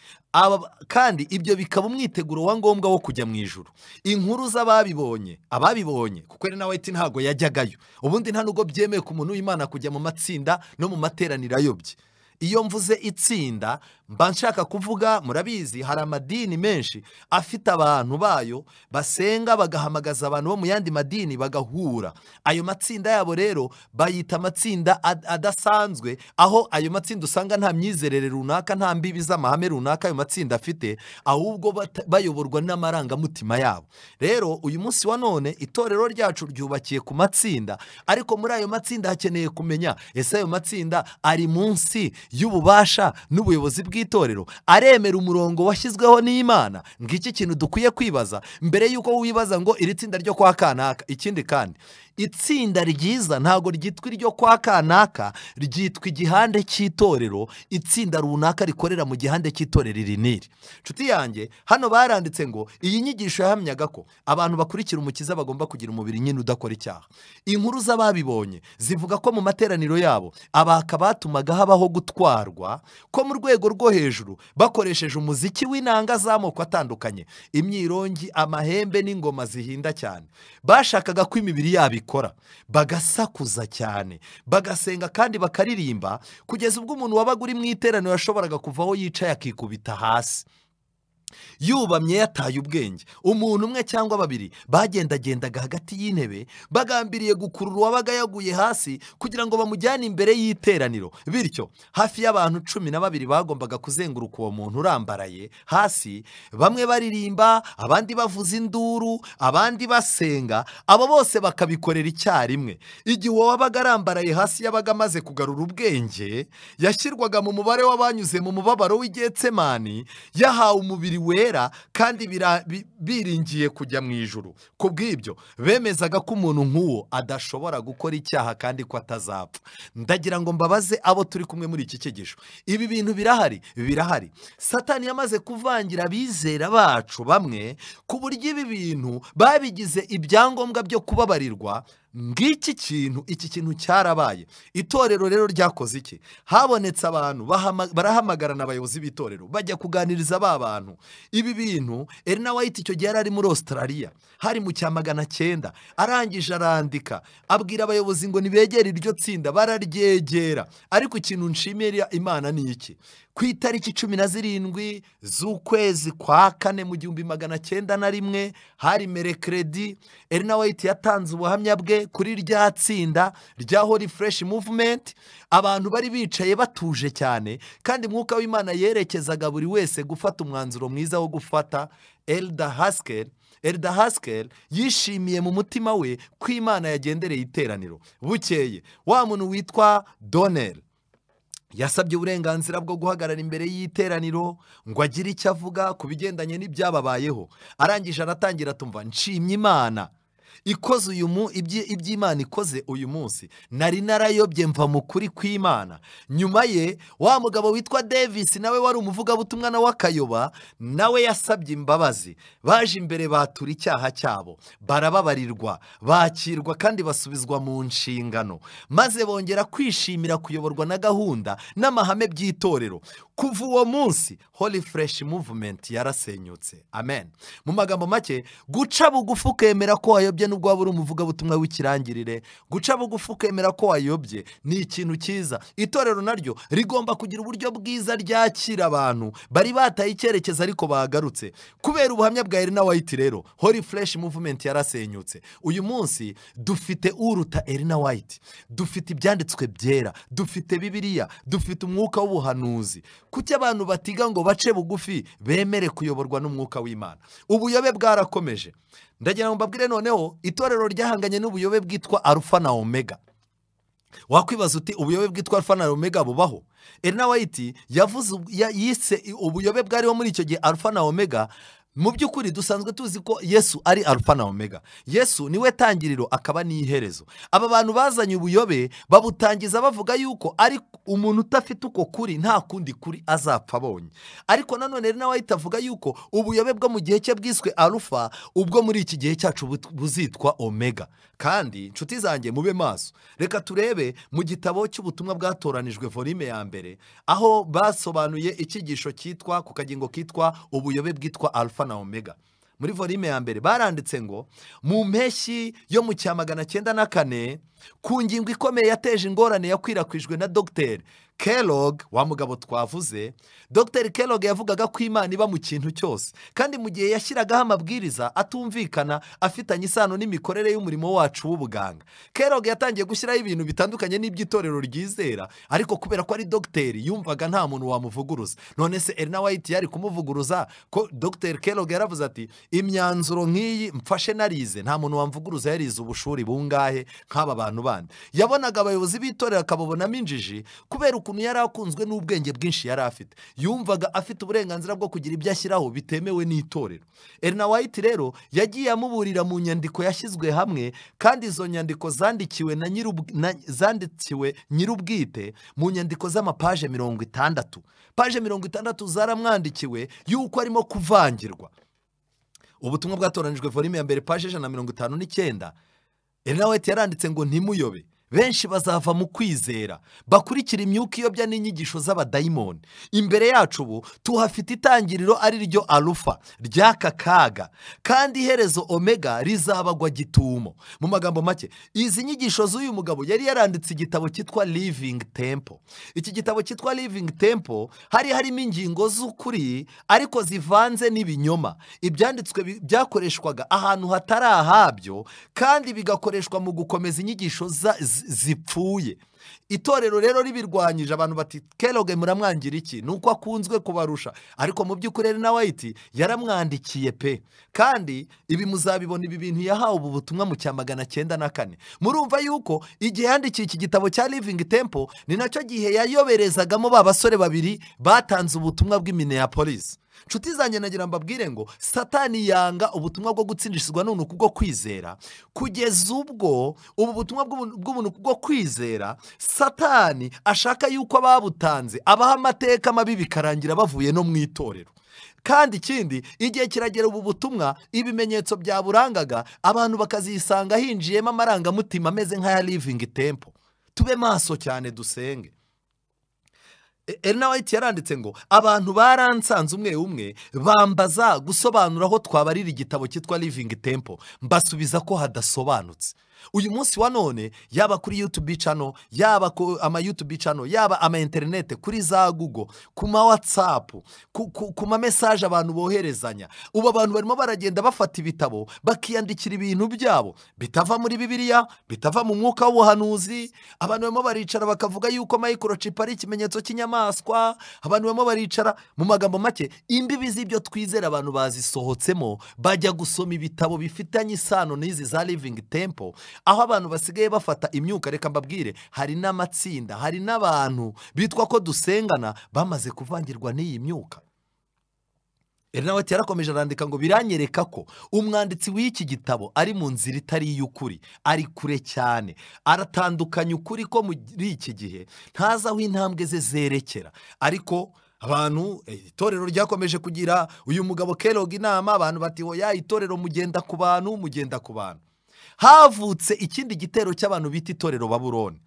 ibyo bikaba umwiteguro wa ngombwa wo kujya mu ijuru. Inkuru z'ababibonye kuko Ellen White ntago yajyagayo, ubundi nta nubwo byemeye ku muntu w'Imana kujya mu matsinda no mu materaniro ayobye. Iyo mvuze itsinda mba nshaka kuvuga, murabizi hari amadini menshi afite abantu bayo basenga bagahamagaza abantu bo mu yandi madini bagahura. Ayo matsinda yabo rero bayita amatsinda adasanzwe, aho ayo matsinda usanga nta myizerere runaka, nta mbibi z'amahame runaka ayo matsinda afite, ahubwo bayoborwa n'amarangamutima yabo. Rero uyu munsi wa none itorero ryacu ryubakiye ku matsinda, ariko muri ayo matsinda hakeneye kumenya ese ayo matsinda ari munsi y'ububasha n'ubuyobozi bw'itorero, aremera umurongo washyizweho n'Imana? Ngiki kintu dukwiye kwibaza mbere yuko wibaza ngo iri tsinda ryo kwa kanaka. Ikindi kandi, itsinda ryiza ntago ryitwa iryo kwa kanaka, ryitwa igihande cy'itorero. Itsinda runaka rikorera mu gihande cy'itorero iri niri. Nshuti yanjye, hano baranditse ngo iyi nyigisho yahamyaga ko abantu bakurikira umukiza bagomba kugira umubiri nyine udakora icyaha. Inkuru z'ababibonye zivuga ko mu materaniro yabo abaka batumaga habaho gutwarwa ko mu rwego rwo hejuru bakoresheje umuziki w'inanga z'amoko atandukanye, imyirongi, amahembe n'ingoma zihinda cyane. Bashakaga ko imibiri yabo ikora, bagasakuza cyane, bagasenga kandi bakaririmba, kugeza ubwo umuntu wabaga uri mu iteraniro yashoboraga kuvaho yicaye akikubita hasi yubamye yataye ubwenge. Umuntu umwe cyangwa babiri bagendagendaga hagati y'intebe bagambiriye gukurura uwabaga yaguye hasi kugira ngo bamujyane imbere y'iteraniro. Bityo hafi y'abantu 12 bagombaga kuzenguruka uwo muntu urambaraye hasi, bamwe baririmba, abandi bavuza induru, abandi basenga. Abo bose bakabikorera icyarimwe. Igihe uwabaga arambaraye hasi yabaga amaze kugarura ubwenge, yashyirwaga mu mubare w'abanyuze mu mubabaro w'Igetsemani, yahawe umubiri wera kandi biringiye kujya mu ijuru. Kubw'ibyo bemezaga ko umuntu nk'uwo adashobora gukora icyaha kandi ko atazapfa. Ndagira ngo mbabaze abo turi kumwe muri iki cyigisho, ibi bintu birahari. Satani yamaze kuvangira abizera bacu bamwe ku buryo ibi bintu babigize ibyangombwa byo kubabarirwa ngiki kintu, iki kintu cyarabaye. Itorero rero ryakoze iki? Habonetse abantu barahamagarana abayobozi b'itorero bajya kuganiriza ba bantu ibi bintu. Ellen White icyo gihe yari ari muri Australia, hari mu cya 900, arangije arandika abwira abayobozi ngo nibegere iryo tsinda, bararyegera. Ariko ikintu nshimira Imana ni iki? Ku itariki 17 z'ukwezi kwa 4 mu 1901 hari merekredi, Ellen White yatanze ubuhamya bwe kuri rya tsinda rya Holy Fresh Movement. Abantu bari bicaye batuje cyane, kandi mwuka w'Imana yerekezaga buri wese gufata umwanzuro mwiza wo gufata. Elder Haskell yishimiye mu mutima we ko Imana yagendereye iteraniro. Bukeye wa muntu witwa Donnell yasabye uburenganzira bwo guhagarara imbere y'iteraniro ngo agire icyo avuga ku bigendanye n'ibyababayeho. Arangije aratangira tumva nshimye Imana ikoze iby'Imana ikoze uyu munsi, nari narayobye mva mu kuri kw'Imana. Nyuma ye wa mugabo witwa Davis, nawe wari umuvugabutumwa nawe akayoba, nawe yasabye imbabazi. Baje imbere batura icyaha cyabo, barababarirwa, bakirwa kandi basubizwa mu nshingano, maze bongera kwishimira kuyoborwa na gahunda n'amahame by'itorero. Kuva uwo munsi Holy Fresh Movement yarasenyutse. Amen. Mu magambo make, guca bugufi ukemera ko wayobye nubwo waba uri umuvugabutumwa w'ikirangirire, guca bugufi ukemera ko wayobye ni ikintu cyiza. Itorero naryo rigomba kugira uburyo bwiza ryakira abantu bari bataye icyerekezo ariko bagarutse. Kubera ubuhamya bwa Ellen White rero Holy Fresh Movement yarasenyutse. Uyu munsi dufite uruta Ellen White, dufite ibyanditswe byera, dufite Bibiliya, dufite umwuka w'ubuhanuzi. Kuki abantu batiga ngo bace bugufi bemere kuyoborwa n'umwuka w'Imana? Ubuyobe bwarakomeje. Ndagira ngo mbabwire noneho itorero ryahanganye n'ubuyobe bwitwa Alpha na Omega. Wakwibaza uti ubuyobe bwitwa Alpha na Omega bubaho? Ellen White yise ubuyobe bwariho muri icyo gihe Alpha na Omega. Mu by'ukuri dusanzwe tuzi ko Yesu ari Alpha na Omega. Yesu niwe tangiriro akaba n'iherezo. Aba bantu bazanye ubuyobe babutangiza bavuga yuko ari umuntu utafite uko kuri nta kundi kuri azapfa abonye. Ariko nanone Ellen White avuga yuko ubuyobe bwo mu gihe cye bwiswe Alpha, ubwo muri iki gihe cyacu buzitwa Omega. Kandi nshuti zanjye mube maso, reka turebe mu gitabo cy'ubutumwa bwatoranijwe volume ya mbere, aho basobanuye icyigisho cyitwa ku kagingo kitwa ubuyobe bwitwa Alpha na Omega. Muri volume ya mbere baranditse ngo mu mpeshyi yo mu cya 904 ku ngingo ikomeye yateje ingorane yakwirakwijwe na Dr. Kellogg, wa mugabo twavuze. Dr. Kellogg yavugaga ko Imana iba mu kintu cyose, kandi mu gihe yashyiragaho amabwiriza atumvikana afitanye isano n'imikorere y'umurimo wacu w'ubuganga. Kellogg yatangiye gushyiraho ibintu bitandukanye n'iby'itorero ryizera, ariko kubera ko ari dogiteri yumvaga nta muntu wamuvuguruza. None se Ellen White yari kumuvuguruza? Ko Dr. Kellogg yaravuze ati imyanzuro nk'iyi mfashe narize, nta muntu wamvuguruza yarize ubushuri bungahe nk'aba bantu bandi. Yabonaga abayobozi b'itorero akababonamo injiji kubera ukuntu yari akunzwe n'ubwenge bwinshi yari afite. Yumvaga afite uburenganzira bwo kugira ibyo ashyiraho bitemewe n'itorero. Ellen White rero yagiye amuburira mu nyandiko yashyizwe hamwe, kandi izo nyandiko zandikiwe nyirubwite mu nyandiko z'amapaje 60. Paje 60 zaramwandikiwe yuko arimo kuvangirwa. Ubutumwa bwatoranijwe volume ya mbere paje 159. Ellen White yaranditse ngo ntimuyobe, benshi bazava mu kwizera bakurikira imyuka iyobya n'inyigisho z'abadayimoni. Imbere yacu ubu tuhafite itangiriro ari ryo Alpha ry'aka kaga, kandi iherezo Omega rizabagwa gitumo. Mu magambo make, izi nyigisho z'uyu mugabo yari yaranditse igitabo cyitwa Living Temple. Iki gitabo cyitwa Living Temple harimo ingingo z'ukuri ariko zivanze n'ibinyoma. Ibyanditswe byakoreshwaga ahantu hatari ahabyo, kandi bigakoreshwa mu gukomeza inyigisho zipfuye. Itorero rero ribirwanyije, abantu bati Kellogg muramwangira iki? Nuko akunzwe kubarusha. Ariko mu by'ukuri Ellen White yaramwandikiye pe, kandi ibi muzabibona ibi bintu yahawe ubu butumwa mu cya 904. Murumva yuko igihe yandikiye iki gitabo cya Living Temple ni nacyo gihe yayoberezagamo ba basore babiri batanze ubutumwa bw'i Minneapolis. nshuti zanjye nagira mbabwire ngo satani yanga ubutumwa bwo gutsindishizwa n'ubuntu bwo kwizera, kugeza ubwo ubu butumwa bw'ubuntu bwo kwizera satani ashaka yuko ababutanze abaha amateka mabi bikarangira bavuye no mu itorero. Kandi ikindi, igihe kiragera ubu butumwa ibimenyetso byaburangaga abantu bakazisanga hinjiyemo amarangamutima ameze nk'aya living temple. Tube maso cyane dusenge. Nabi yaranditse ngo abantu baransanze umwe umwe bambaza gusobanura aho twabarira igitabo cyitwa living temple, mbasubiza ko hadasobanutse. Uyu munsi wa none yaba kuri YouTube channel, yaba ama YouTube channel, yaba ama internet, kuri za Google, ku ma WhatsApp, ku ma message abantu boherezanya, ubu abantu barimo baragenda bafata ibitabo bakiyandikira ibintu byabo bitava muri Bibiliya, bitava mu mwuka w'ubuhanuzi. Abantu barimo baricara bakavuga yuko microchip ari ikimenyetso cy'inyamaswa. Abantu barimo baricara, mu magambo make, imbibi z'ibyo twizera abantu bazisohotsemo, bajya gusoma ibitabo bifitanye isano n'izi za living temple, aho abantu basigaye bafata imyuka. Reka mbabwire, hari n'amatsinda, hari n'abantu bitwa ko dusengana bamaze kuvangirwa n'iyi myuka. Nabi yarakomeje arandika ngo biranyereka ko umwanditsi w'iki gitabo ari mu nzira itari iy'ukuri, ari kure cyane, aratandukanya ukuri ko muri iki gihe ntazi aho intambwe ze zerekera. Ariko abantu, itorero ryakomeje kugira uyu mugabo Kellogg inama, abantu bati oya, itorero mugenda ku bantu, mugenda ku bantu. Havutse ikindi gitero cy'abantu bita itorero Babuloni.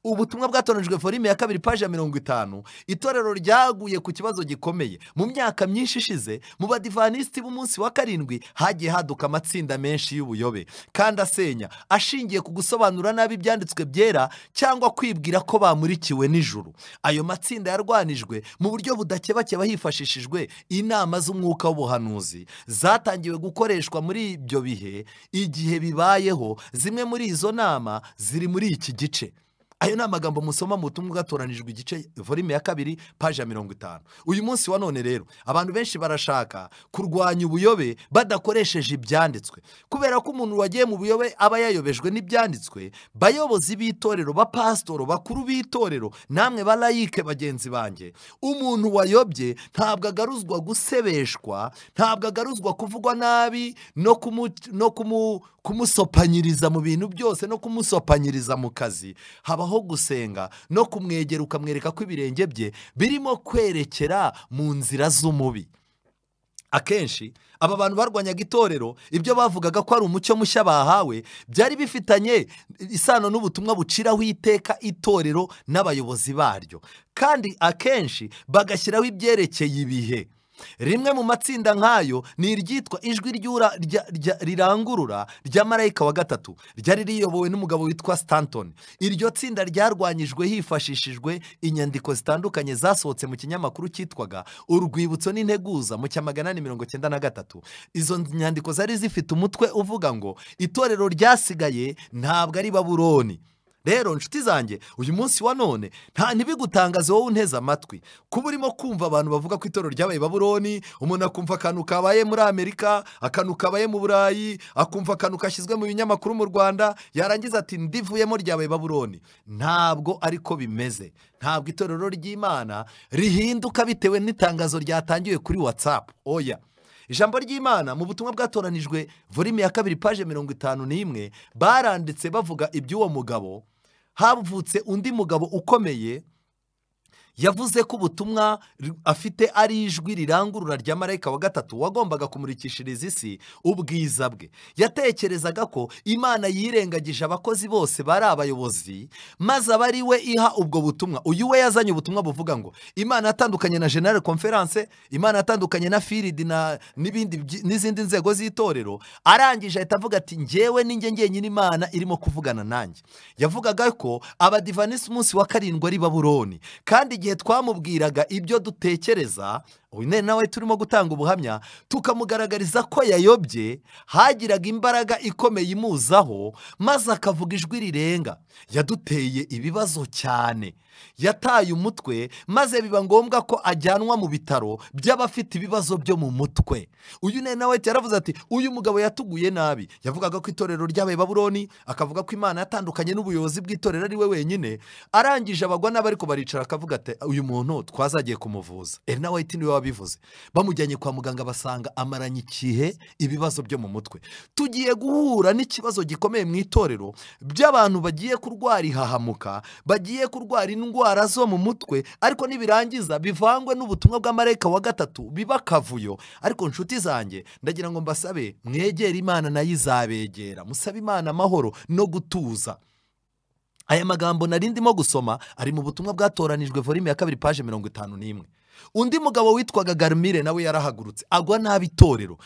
Ubutumwa bwatonejwe volume ya 2 page ya 50. Itorero ryaguye ku kibazo gikomeye. Mu myaka myinshi ishize, mu badivanisti b'umunsi wa 7 hagiye haduka amatsinda menshi y'ubuyobe kandi asenya, ashingiye ku gusobanura nabi ibyanditswe byera cyangwa kwibwira ko bamurikiwe n'ijuru. Ayo matsinda yarwanijwe mu buryo budakebakeba hifashishijwe inama z'umwuka w'ubuhanuzi zatangiwe gukoreshwa muri ibyo bihe. Igihe bibayeho, zimwe muri izo nama ziri muri iki gice. Ayo ni amagambo musoma mu butumwa bwatoranijwe igice volume ya 2 page ya 50. Uyu munsi wa none rero abantu benshi barashaka kurwanya ubuyobe badakoresheje ibyanditswe, kubera ko umuntu wagiye mu buyobe aba yayobejwe n'ibyanditswe. Bayobozi b'itorero, bapastoro, bakuru b'itorero, namwe balayike bagenzi banjye, umuntu wayobye ntabwo agaruzwa gusebeshwa, ntabwo agaruzwa kuvugwa nabi no kumusopanyiriza mu bintu byose, no kumusopanyiriza mu kazi. Habaho gusenga no kumwegera ukamwereka ko ibirenge bye birimo kwerekera mu nzira z'umubi. Akenshi aba bantu barwanyaga itorero, ibyo bavugaga ko ari umucyo mushya bahawe, byari bifitanye isano n'ubutumwa buciraho iteka itorero n'abayobozi baryo, kandi akenshi bagashyiraho ibyerekeye ibihe. Rimwe mu matsinda nk'ayo ni iryitwa ijwi rirangurura rya marayika wa 3, ryari riyobowe n'umugabo witwa Stanton. Iryo tsinda ryarwanyijwe hifashishijwe inyandiko zitandukanye zasohotse mu kinyamakuru cyitwaga Urwibutso n'Integuza mu 1893. Izo nyandiko zari zifite umutwe uvuga ngo itorero ryasigaye ntabwo ari Babuloni. Rero nshuti zanjye, uyu munsi wa none ntibigutangaze wowe unteze amatwi kuba urimo kumva abantu bavuga ko itorero ryabaye Babuloni. Umuntu akumva akantu kabaye muri Amerika, akantu kabaye mu Burayi, akumva akantu kashyizwe mu binyamakuru mu Rwanda, yarangiza ati ndivuyemo ryabaye Babuloni. Ntabwo ariko bimeze. Ntabwo itorero ry'Imana rihinduka bitewe n'itangazo ryatangiwe kuri WhatsApp. Oya, ijambo ry'Imana mu butumwa bwatoranijwe volume ya 2 page 51 baranditse bavuga iby'uwo mugabo. Havutse undi mugabo ukomeye, yavuze ko ubutumwa afite ari ijwi rirangurura rya marayika wa 3 wagombaga kumurikishiriza isi ubwiza bwe. Yatekerezaga ko Imana yirengagije abakozi bose bari abayobozi, maze abari we iha ubwo butumwa. Uyu we yazanye ubutumwa buvuga ngo Imana yatandukanye na General Conference, Imana yatandukanye na Field n'izindi nzego z'itorero. Arangije ahita avuga ati njyewe ninjye ngenyine Imana irimo kuvugana nanjye. Yavugaga ko abadivanisi umunsi wa 7 ari Babuloni, kandi igihe twamubwiraga ibyo dutekereza, uyu nawe turimo gutanga ubuhamya, tukamugaragariza ko yayobye, hagiraga imbaraga ikomeye imuzaho, maze akavuga ijwi rirenga. Yaduteye ibibazo cyane, yataye umutwe, maze biba ngombwa ko ajyanwa mu bitaro by'abafite ibibazo byo mu mutwe. Uyu nawe yaravuze ati uyu mugabo yatuguye nabi. Yavugaga ko itorero ryabaye Babuloni, akavuga ko Imana yatandukanye n'ubuyobozi bw'itorero ari we wenyine. Arangije abagwa n'abari ko baricara akavuga ati uyu muntu twazagiye kumuvuza. Nawe niwe wabivuze, bamujyanye kwa muganga basanga amaranye ikihe ibibazo byo mu mutwe. Tugiye guhura n'ikibazo gikomeye mu itorero by'abantu bagiye kurwara ihahamuka, bagiye kurwara indwara zo mu mutwe, ariko nibirangiza bivangwe n'ubutumwa bw'amarayika wa gatatu biba akavuyo. Ariko nshuti zanjye, ndagira ngo mbasabe mwegere Imana, nayo izabegera. Musabe Imana amahoro no gutuza. Aya magambo nari ndimo gusoma ari mu butumwa bwatoranijwe volume ya 2 page 51. Undi mugabo witwaga Garmire nawe yarahagurutse agwa nabi itorero,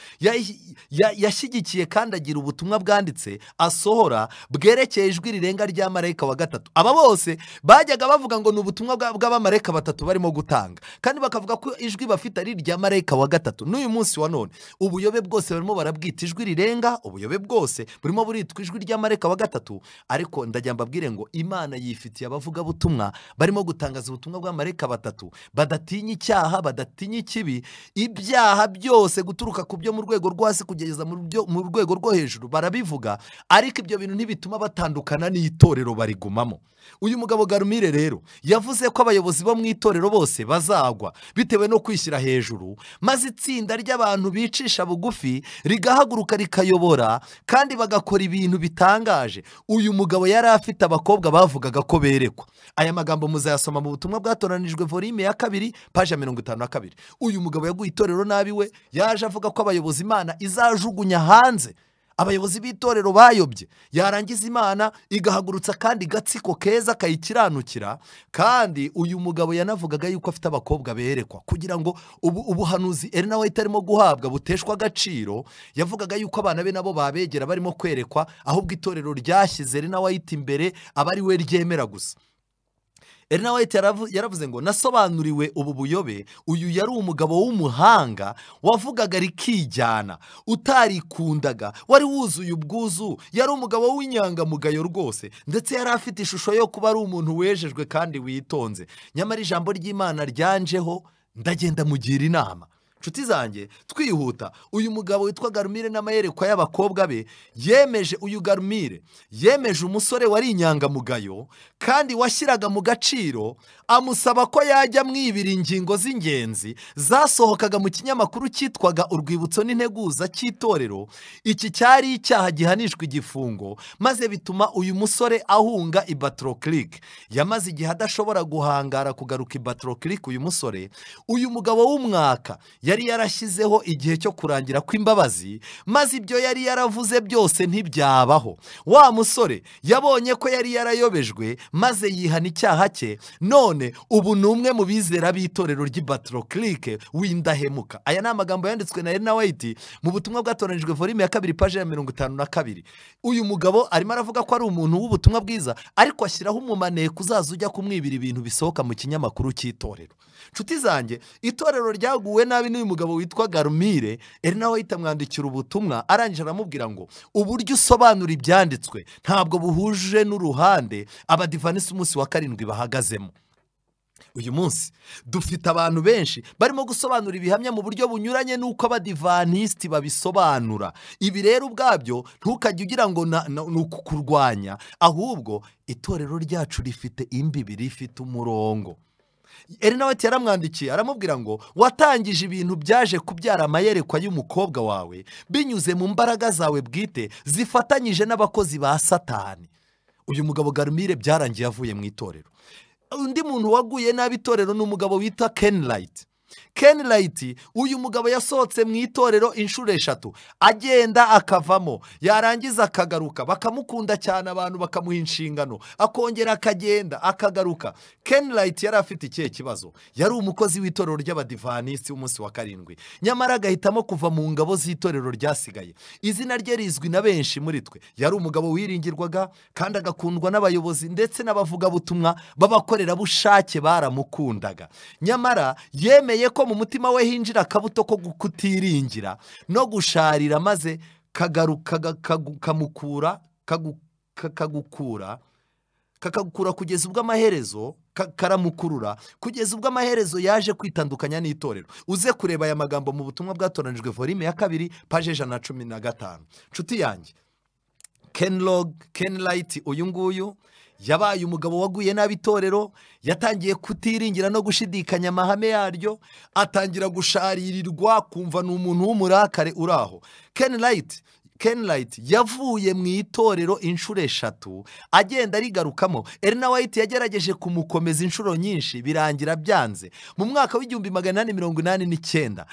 yashyigikiye kandi agira ubutumwa bwanditse asohora bwerekeye ijwi rirenga rya marayika wa gatatu. Aba bose bajyaga bavuga ngo ni ubutumwa bw'abamarayika batatu barimo gutanga, kandi bakavuga ko ijwi bafite ari irya marayika wa gatatu. N'uyu munsi wa none ubuyobe bwose barimo barabwita ijwi rirenga, ubuyobe bwose burimo buritwa ijwi rya marayika wa gatatu. Ariko ndajya mbabwire ngo Imana yifitiye abavuga butumwa barimo gutangaza ubutumwa bw'amarayika batatu, badatinya icyaha, badatinya ikibi. Ibyaha byose guturuka ku byo mu rwego rwo hasi kugeza mu rwego rwo hejuru barabivuga, ariko ibyo bintu ntibituma batandukana n'itorero barigumamo. Uyu mugabo Garmire rero yavuze ko abayobozi bo mu itorero bose bazagwa bitewe no kwishyira hejuru, maze itsinda ry'abantu bicisha bugufi rigahaguruka rikayobora kandi bagakora ibintu bitangaje. Uyu mugabo yari afite abakobwa bavugaga ko berekwa. Aya magambo muzayasoma mu butumwa bwatoranijwe volume ya 2 page 52. Uyu mugabo yaguye itorero nabi, we yaje avuga ko abayobozi Imana izajugunya hanze. Abayobozi b'itorero bayobye, yarangiza Imana igahagurutsa kandi gatsiko keza kayikiranukira. Kandi uyu mugabo yanavugaga yuko afite abakobwa berekwa kugira ngo ubuhanuzi nawe itarimo guhabwa buteshwa agaciro. Yavugaga yuko abana be nabo babegera barimo kwerekwa, ahubwo itorero ryashyize nawe ayita imbere aba ari we ryemera gusa. Nawe yaravuze ngo nasobanuriwe ubu buyobe. Uyu yari umugabo w'umuhanga wavugaga rikijyana, utarikundaga, wari wuzuye ubwuzu, yari umugabo w'inyangamugayo rwose, ndetse yari afite ishusho yo kuba ari umuntu wejejwe kandi witonze. Nyamara ijambo ry'Imana ryanjeho ndagenda mugira inama. Nshuti zanjye, twihuta, uyu mugabo witwa Garmire n'amayerekwa y'abakobwa be uyu Garmire yemeje umusore wari inyangamugayo kandi washyiraga mu gaciro, amusaba ko yajya mwibira ingingo z'ingenzi zasohokaga mu kinyamakuru cyitwaga Urwibutso n'Integuza cy'Itorero. Iki cyari icyaha gihanishwa igifungo, maze bituma uyu musore ahunga i Batroclick. Yamaze igihe adashobora guhangara kugaruka i Batroclick. Uyu musore, uyu mugabo w'umwaka yari yarashyizeho igihe cyo kurangira kw'imbabazi, maze ibyo yari yaravuze byose ntibyabaho. Wa musore yabonye ko yari yarayobejwe, maze yihana icyaha cye. None ubu ni umwe mu bizera b'itorero ry'i Batroclick w'indahemuka. Aya ni amagambo yanditswe na Nabi mu butumwa bwatoranijwe volume ya 2 page 52. Uyu mugabo arimo aravuga ko ari umuntu w'ubutumwa bwiza, ariko ashyiraho umumaneko uzaza ujya kumwibira ibintu bisohoka mu kinyamakuru cy'itorero. Nshuti zanjye, itorero ryaguwe nabi n'uyu mugabo witwa Garmire. Nawe itamwandikira ubutumwa, arangije aramubwira ngo uburyo usobanura ibyanditswe ntabwo buhuje n'uruhande abadivanisi umunsi wa 7 bahagazemo. Uyu munsi dufite abantu benshi barimo gusobanura ibihamya mu buryo bunyuranye n'uko abadivanisiti babisobanura. Ibi rero ubwabyo ntukajye ugira ngo ni ukukurwanya, ahubwo itorero ryacu rifite imbibi, rifite umurongo. Nawe yaramwandikiye aramubwira ngo watangije ibintu byaje kubyara amayerekwa y'umukobwa wawe binyuze mu mbaraga zawe bwite zifatanyije n'abakozi ba Satani. Uyu mugabo Garmire byarangiye avuye mu itorero. Undi muntu waguye nabi itorero ni umugabo wita Kenlight. Uyu mugabo yasohotse mu itorero inshuro 3, agenda akavamo, yarangiza akagaruka, bakamukunda cyane abantu bakamuha inshingano, akongera akagenda akagaruka. Kenlight yari afite ikihe kibazo? Yari umukozi w'itorero ry'abadivanisi umunsi wa 7, nyamara agahitamo kuva mu ngabo z'itorero ryasigaye. Izina rye rizwi na benshi muri twe. Yari umugabo wiringirwaga kandi agakundwa n'abayobozi ndetse n'abavuga butumwa b'abakorerabushake baramukundaga. Nyamara yemeye ko mu mutima we hinjira akabuto ko kutiringira no gusharira, maze kakagukura kugeza ubwo amaherezo karamukurura kugeza ubwo amaherezo yaje kwitandukanya n'itorero. Uze kureba aya magambo mu butumwa bwatoranijwe volume ya 2 page 115. Nshuti yanjye, Kenlight uyu nguyu yabaye umugabo waguye nabi itorero, yatangiye kutiringira no gushidikanya amahame yaryo, atangira gusharirirwa, kumva ni umuntu w'umurakare uri aho. Ken Light yavuye mu itorero inshuro 3 agenda arigarukamo. Elena White yagerageje kumukomeza inshuro nyinshi birangira byanze. Mu mwaka w'1889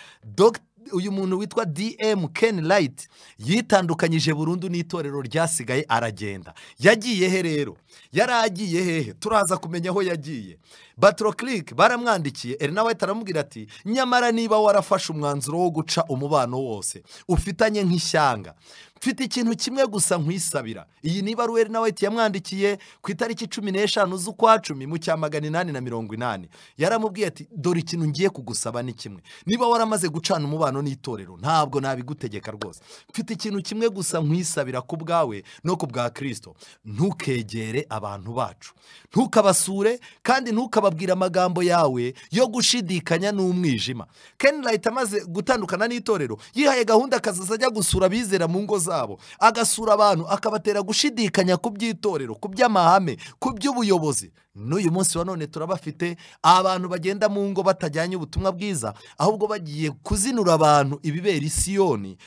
uyu muntu witwa DM Ken Light yitandukanyije burundu n'itorero ryasigaye aragenda. Yagiye he rero? Yaragiye hehe? Turaza kumenya aho yagiye. Batroclick baramwandikiye, Elena White aramubwira ati nyamara niba warafashe umwanzuro wo guca umubano wose ufitanye nk'ishyanga, mfite ikintu kimwe gusa nkwisabira. Iyi niba ari Elena White yamwandikiye ku itariki 15 z'ukwa 10 mu 1880. Yaramubwiye ati dore ikintu ngiye kugusaba ni kimwe, niba waramaze gucana umubano n'itorero ntabwo nabigutegeka rwose, mfite ikintu kimwe gusa nkwisabira ku bwawe no ku bwa Kristo, ntukegere abantu bacu, ntukabasure kandi ntukababwira amagambo yawe yo gushidikanya n'umwijima. Ken Light amaze gutandukana n'itorero yihaye gahunda akazaza ajya gusura abizera mu ngo zabo, agasura abantu akabatera gushidikanya ku by'itorero, ku by'amahame, ku by'ubuyobozi. N'uyu munsi wa none turabafite abantu bagenda mu ngo batajyanye ubutumwa bwiza, ahubwo bagiye kuzinura abantu ibibera Isiyoni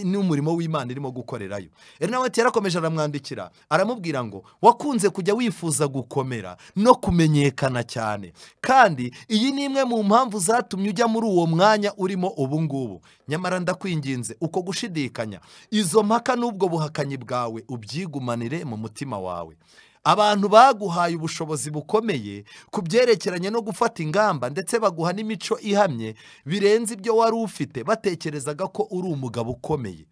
n'umurimo w'Imana irimo gukorerayo. Elena White yarakomeje aramwandikira aramubwira ngo wakunze kujya wifuza gukomera no kumenyekana cyane, kandi iyi ni imwe mu mpamvu zatumye ujya muri uwo mwanya urimo ubu ngubu. Nyamara ndakwinginze uko gushidikanya, izo mpaka n'ubwo buhakanyi bwawe ubyigumanire mu mutima wawe. Abantu baguhaye ubushobozi bukomeye ku byerekeranye no gufata ingamba, ndetse baguha n'imico ihamye birenze ibyo wari ufite, batekerezaga ko uri umugabo ukomeye.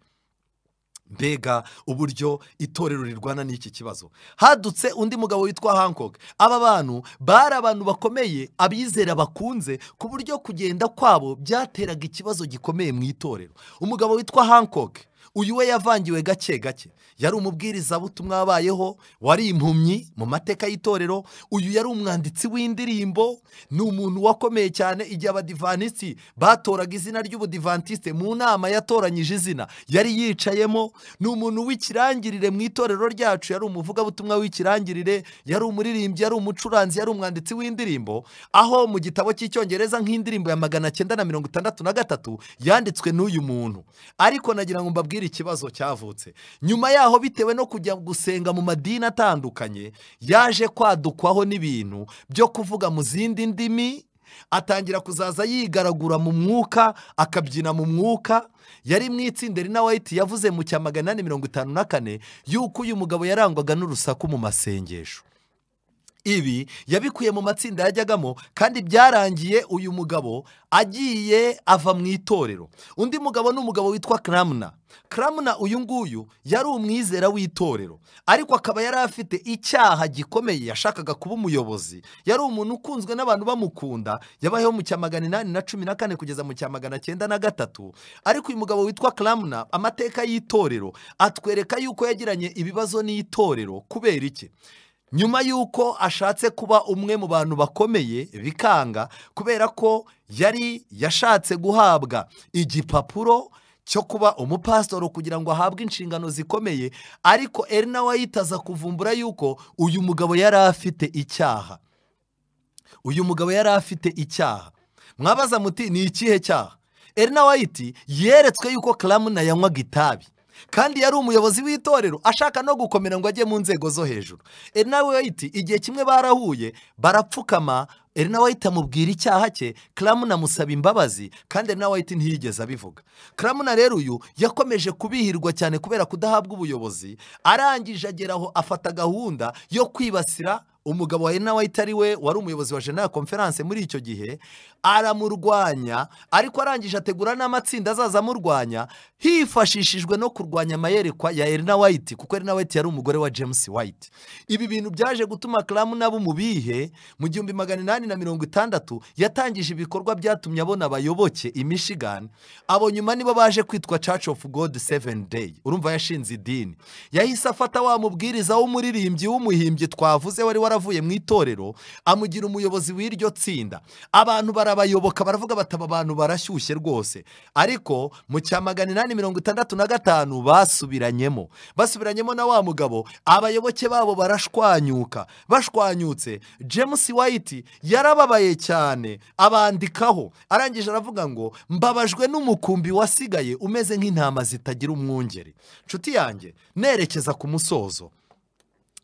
Mbega uburyo itorero rirwana n'iki kibazo. Hadutse undi mugabo witwa Hancock. Aba bantu bari abantu bakomeye, abizera bakunze, ku buryo kugenda kwabo byateraga ikibazo gikomeye mu itorero. Umugabo witwa Hancock, uyu we yavangiwe gake gake. Yari umubwiriza butumwa wabayeho, wari impumyi mu mateka y'itorero. Uyu yari umwanditsi w'indirimbo, ni umuntu wakomeye cyane. Igihe abadivantisti batoraga izina ry'ubudivantiste mu nama yatoranyije izina yari yicayemo. Ni umuntu w'ikirangirire mu itorero ryacu, yari umuvuga butumwa w'ikirangirire, yari umuririmbyi, yari umucuranzi, yari umwanditsi w'indirimbo. Aho mu gitabo cy'icyongereza nk'indirimbo ya 963 yanditswe n'uyu muntu. Ariko nagira ngo mbabwire ikibazo cyavutse nyuma yaho, bitewe no kujya gusenga mu madini atandukanye, yaje kwadukwaho n'ibintu byo kuvuga mu zindi ndimi, atangira kuzaza yigaragura mu mwuka, akabyina mu mwuka. Yari mu itsinda Elena White yavuze mu 1854 yuko uyu mugabo yarangwaga n'urusaku mu masengesho. Ibi yabikuye mu matsinda yajyagamo, kandi byarangiye uyu mugabo agiye ava mu itorero. Undi mugabo n'umugabo witwa Cramna. Uyu nguyu yari umwizera w'itorero, ariko akaba yari afite icyaha gikomeye. Yashakaga kuba umuyobozi, yari umuntu ukunzwe n'abantu bamukunda. Yabayeho mu 1814 kugeza mu 1903. Ariko uyu mugabo witwa Cramna, amateka y'itorero atwereka yuko yagiranye ibibazo n'itorero. Kubera iki? Nyuma yuko ashatse kuba umwe mu bantu bakomeye bikanga, kubera ko yari yashatse guhabwa igipapuro cyo kuba umupasitoro kugira ngo ahabwe inshingano zikomeye. Ariko Elena White aza kuvumbura yuko uyu mugabo yari afite icyaha. Mwabaza muti ni ikihe cyaha? Elena White yeretswe yuko Cramna yanywaga itabi, kandi yari umuyobozi w'itorero ashaka no gukomera ngo ajye mu nzego zo hejuru. Elena White igihe kimwe barahuye, barapfukama. Elena White amubwira icyaha cye, Cramna amusaba imbabazi, kandi Elena White ntiyigeze abivuga. Cramna rero uyu yakomeje kubihirwa cyane kubera kudahabwa ubuyobozi. Arangije ageraho afata gahunda yo kwibasira umugabo wa Elena White, ari we wari umuyobozi wa General Conference muri icyo gihe. Aramurwanya, ariko arangije ategura n'amatsinda azaza amurwanya, hifashishijwe no kurwanya amayerekwa ya Elena White, kuko Elena White yari umugore wa James White. Ibi bintu byaje gutuma Cramna bumubihe. Mu 1860 yatangije ibikorwa byatumye abona abayoboke i Michigan. Abo nyuma nibo baje kwitwa Church of God 7 Day. Urumva yashinze idini. Yahise afata wa mubwiriza w'umuririmbyi w'umuhimbyi twavuze wari yaravuye mu itorero amugira umuyobozi w'iryo tsinda. Abantu barabayoboka, baravuga bati aba bantu barashyushye rwose. Ariko mu cya 865 basubiranyemo na wa mugabo, abayoboke babo barashwanyuka. Bashwanyutse, James White yarababaye cyane, abandikaho, arangije aravuga ngo mbabajwe n'umukumbi wasigaye umeze nk'intama zitagira umwungeri. Nshuti yanjye, nerekeza ku musozo.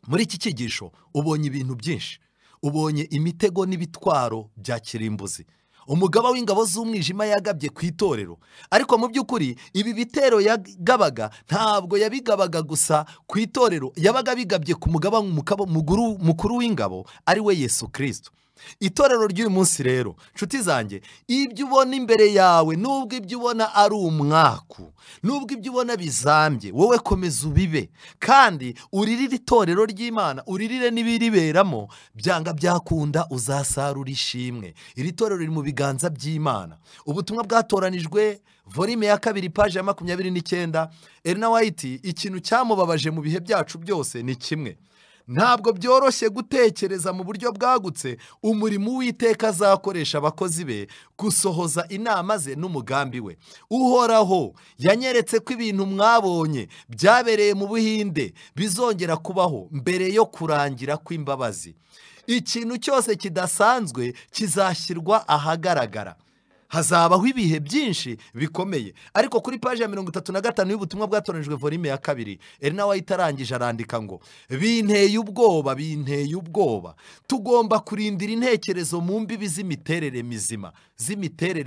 Muri iki cyigisho ubonye ibintu byinshi. Ubonye imitego n'ibitwaro bya kirimbuzi. Umugaba w'ingabo z'umwijima yagabye ku itorero. Ariko mu by'ukuri ibi bitero yagabaga ntabwo yabigabaga gusa ku itorero, yabaga bigabye ku mugaba mukuru w'ingabo, ari we Yesu Kristo. Itorero ry'uyu munsi rero, nshuti zanjye, ibyo ubona imbere yawe, nubwo ibyo ubona ari umwaku, nubwo ibyo ubona bizambye, wowe komeza ubibe, kandi uririre itorero ry'Imana, uririre n'ibiriberamo. Byanga byakunda uzasarura ishimwe. Iri torero riri mu biganza by'Imana. Ubutumwa bwatoranijwe, volume ya 2, paje ya 29. Ellen White, ikintu cyamubabaje mu bihe byacu byose ni kimwe: ntabwo byoroshye gutekereza mu buryo bwagutse umurimo w'Iteka azakoresha abakozi be gusohoza inama ze n'umugambi we. Uhoraho yanyeretse ko ibintu mwabonye byabereye mu Buhinde bizongera kubaho mbere yo kurangira kw'imbabazi. Ikintu cyose kidasanzwe kizashyirwa ahagaragara. Hazabaho ibihe byinshi bikomeye. Ariko kuri paji ya 35 y'ubutumwa bwatoranijwe volume ya 2, Ellen White arangije arandika ngo binteye ubwoba. Tugomba kurindira intekerezo mu mbibi z'imiterere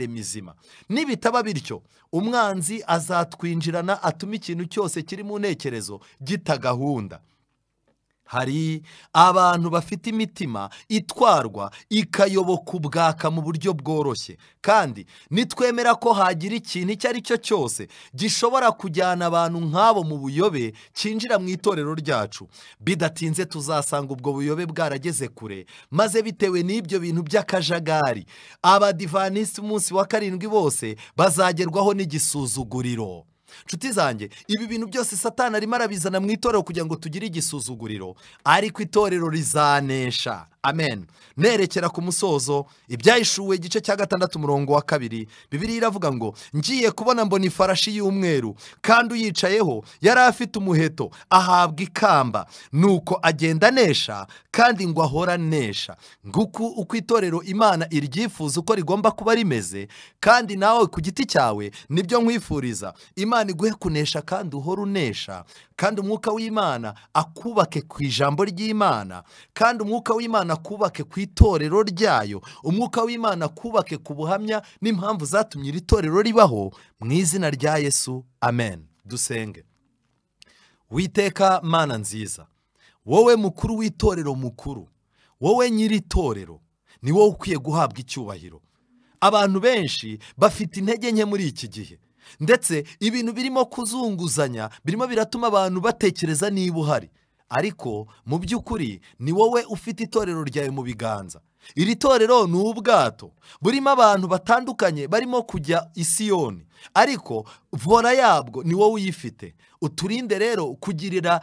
mizima. Nibitaba bityo, umwanzi azatwinjirana atuma ikintu cyose kiri mu ntekerezo gitagahunda. Hari abantu bafite imitima itwarwa ikayoboka ubwaka mu buryo bworoshye, kandi nitwemera ko hagira ikintu icyo ari cyo cyose gishobora kujyana abantu nk'abo mu buyobe cyinjira mu itorero ryacu, bidatinze tuzasanga ubwo buyobe bwarageze kure, maze bitewe n'ibyo bintu by'akajagari, abadivanisi umunsi wa 7 bose bazagerwaho n'igisuzuguriro. Nshuti zanjye, ibi bintu byose Satani arimo arabizana mu itorero kugira ngo tugire igisuzuguriro, ariko itorero rizanesha. Amen. Nerekera ku musozo, Ibyahishuwe igice cya 6 umurongo wa 2, Bibiliya iravuga ngo ngiye kubona mbona ifarashi y'umweru, kandi uyicayeho yari afite umuheto, ahabwa ikamba, nuko agenda anesha, kandi ngo ahora anesha. Nguko uko itorero Imana iryifuza uko rigomba kuba rimeze, kandi nawe ku giti cyawe nibyo nkwifuriza. Imana iguhe kunesha kandi uhora unesha, kandi umwuka w'Imana akubake ku ijambo ry'Imana, kandi umwuka w'Imana akubake ku itorero ryayo, umwuka w'Imana akubake ku buhamya n'impamvu zatumye iri torero ribaho, mu izina rya Yesu. Amen. Dusenge. Witeka Mana nziza, wowe mukuru w'itorero mukuru, wowe nyiri itorero, ni wowe ukwiye guhabwa icyubahiro. Abantu benshi bafite intege nke muri iki gihe, ndetse ibintu birimo kuzunguzanya birimo biratuma abantu batekereza niba uhari, ariko mu by'ukuri ni wowe ufite itorero ryawe mu biganza. Iri torero ni ubwato burimo abantu batandukanye barimo kujya i Siyoni, ariko vora yabwo ni wowe uyifite. Uturinde rero kukugirira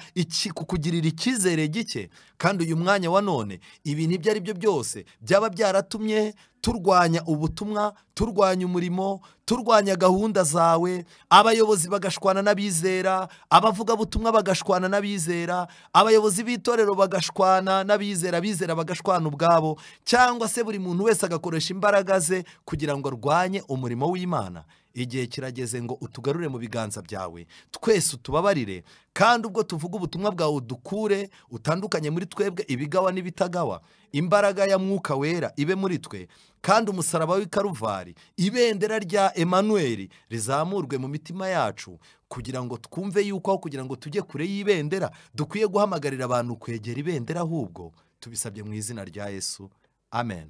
icyizere gike, kandi uyu mwanya wa none ibintu ibyo ari byo byose byaba byaratumye turwanya ubutumwa, turwanya umurimo, turwanya gahunda zawe, abayobozi bagashwana n'abizera, abavuga butumwa bagashwana n'abizera, abayobozi b'itorero bagashwana n'abizera, abizera bagashwana ubwabo, cyangwa se buri muntu wese agakoresha imbaraga ze kugira ngo arwanye umurimo w'Imana. Igihe kirageze ngo utugarure mu biganza byawe, twese utubabarire, kandi ubwo tuvuga ubutumwa bwawe udukure, utandukanye muri twebwe ibigawa n'ibitagawa. Imbaraga ya Mwuka Wera ibe muri twe, kandi umusaraba w'i Karuvari, ibendera rya Emmanuel rizamurwe mu mitima yacu, kugira ngo twumve yuko aho kugira ngo tujye kure y'ibendera dukwiye guhamagarira abantu kwegera ibendera, ahubwo tubisabye mu izina rya Yesu. Amen.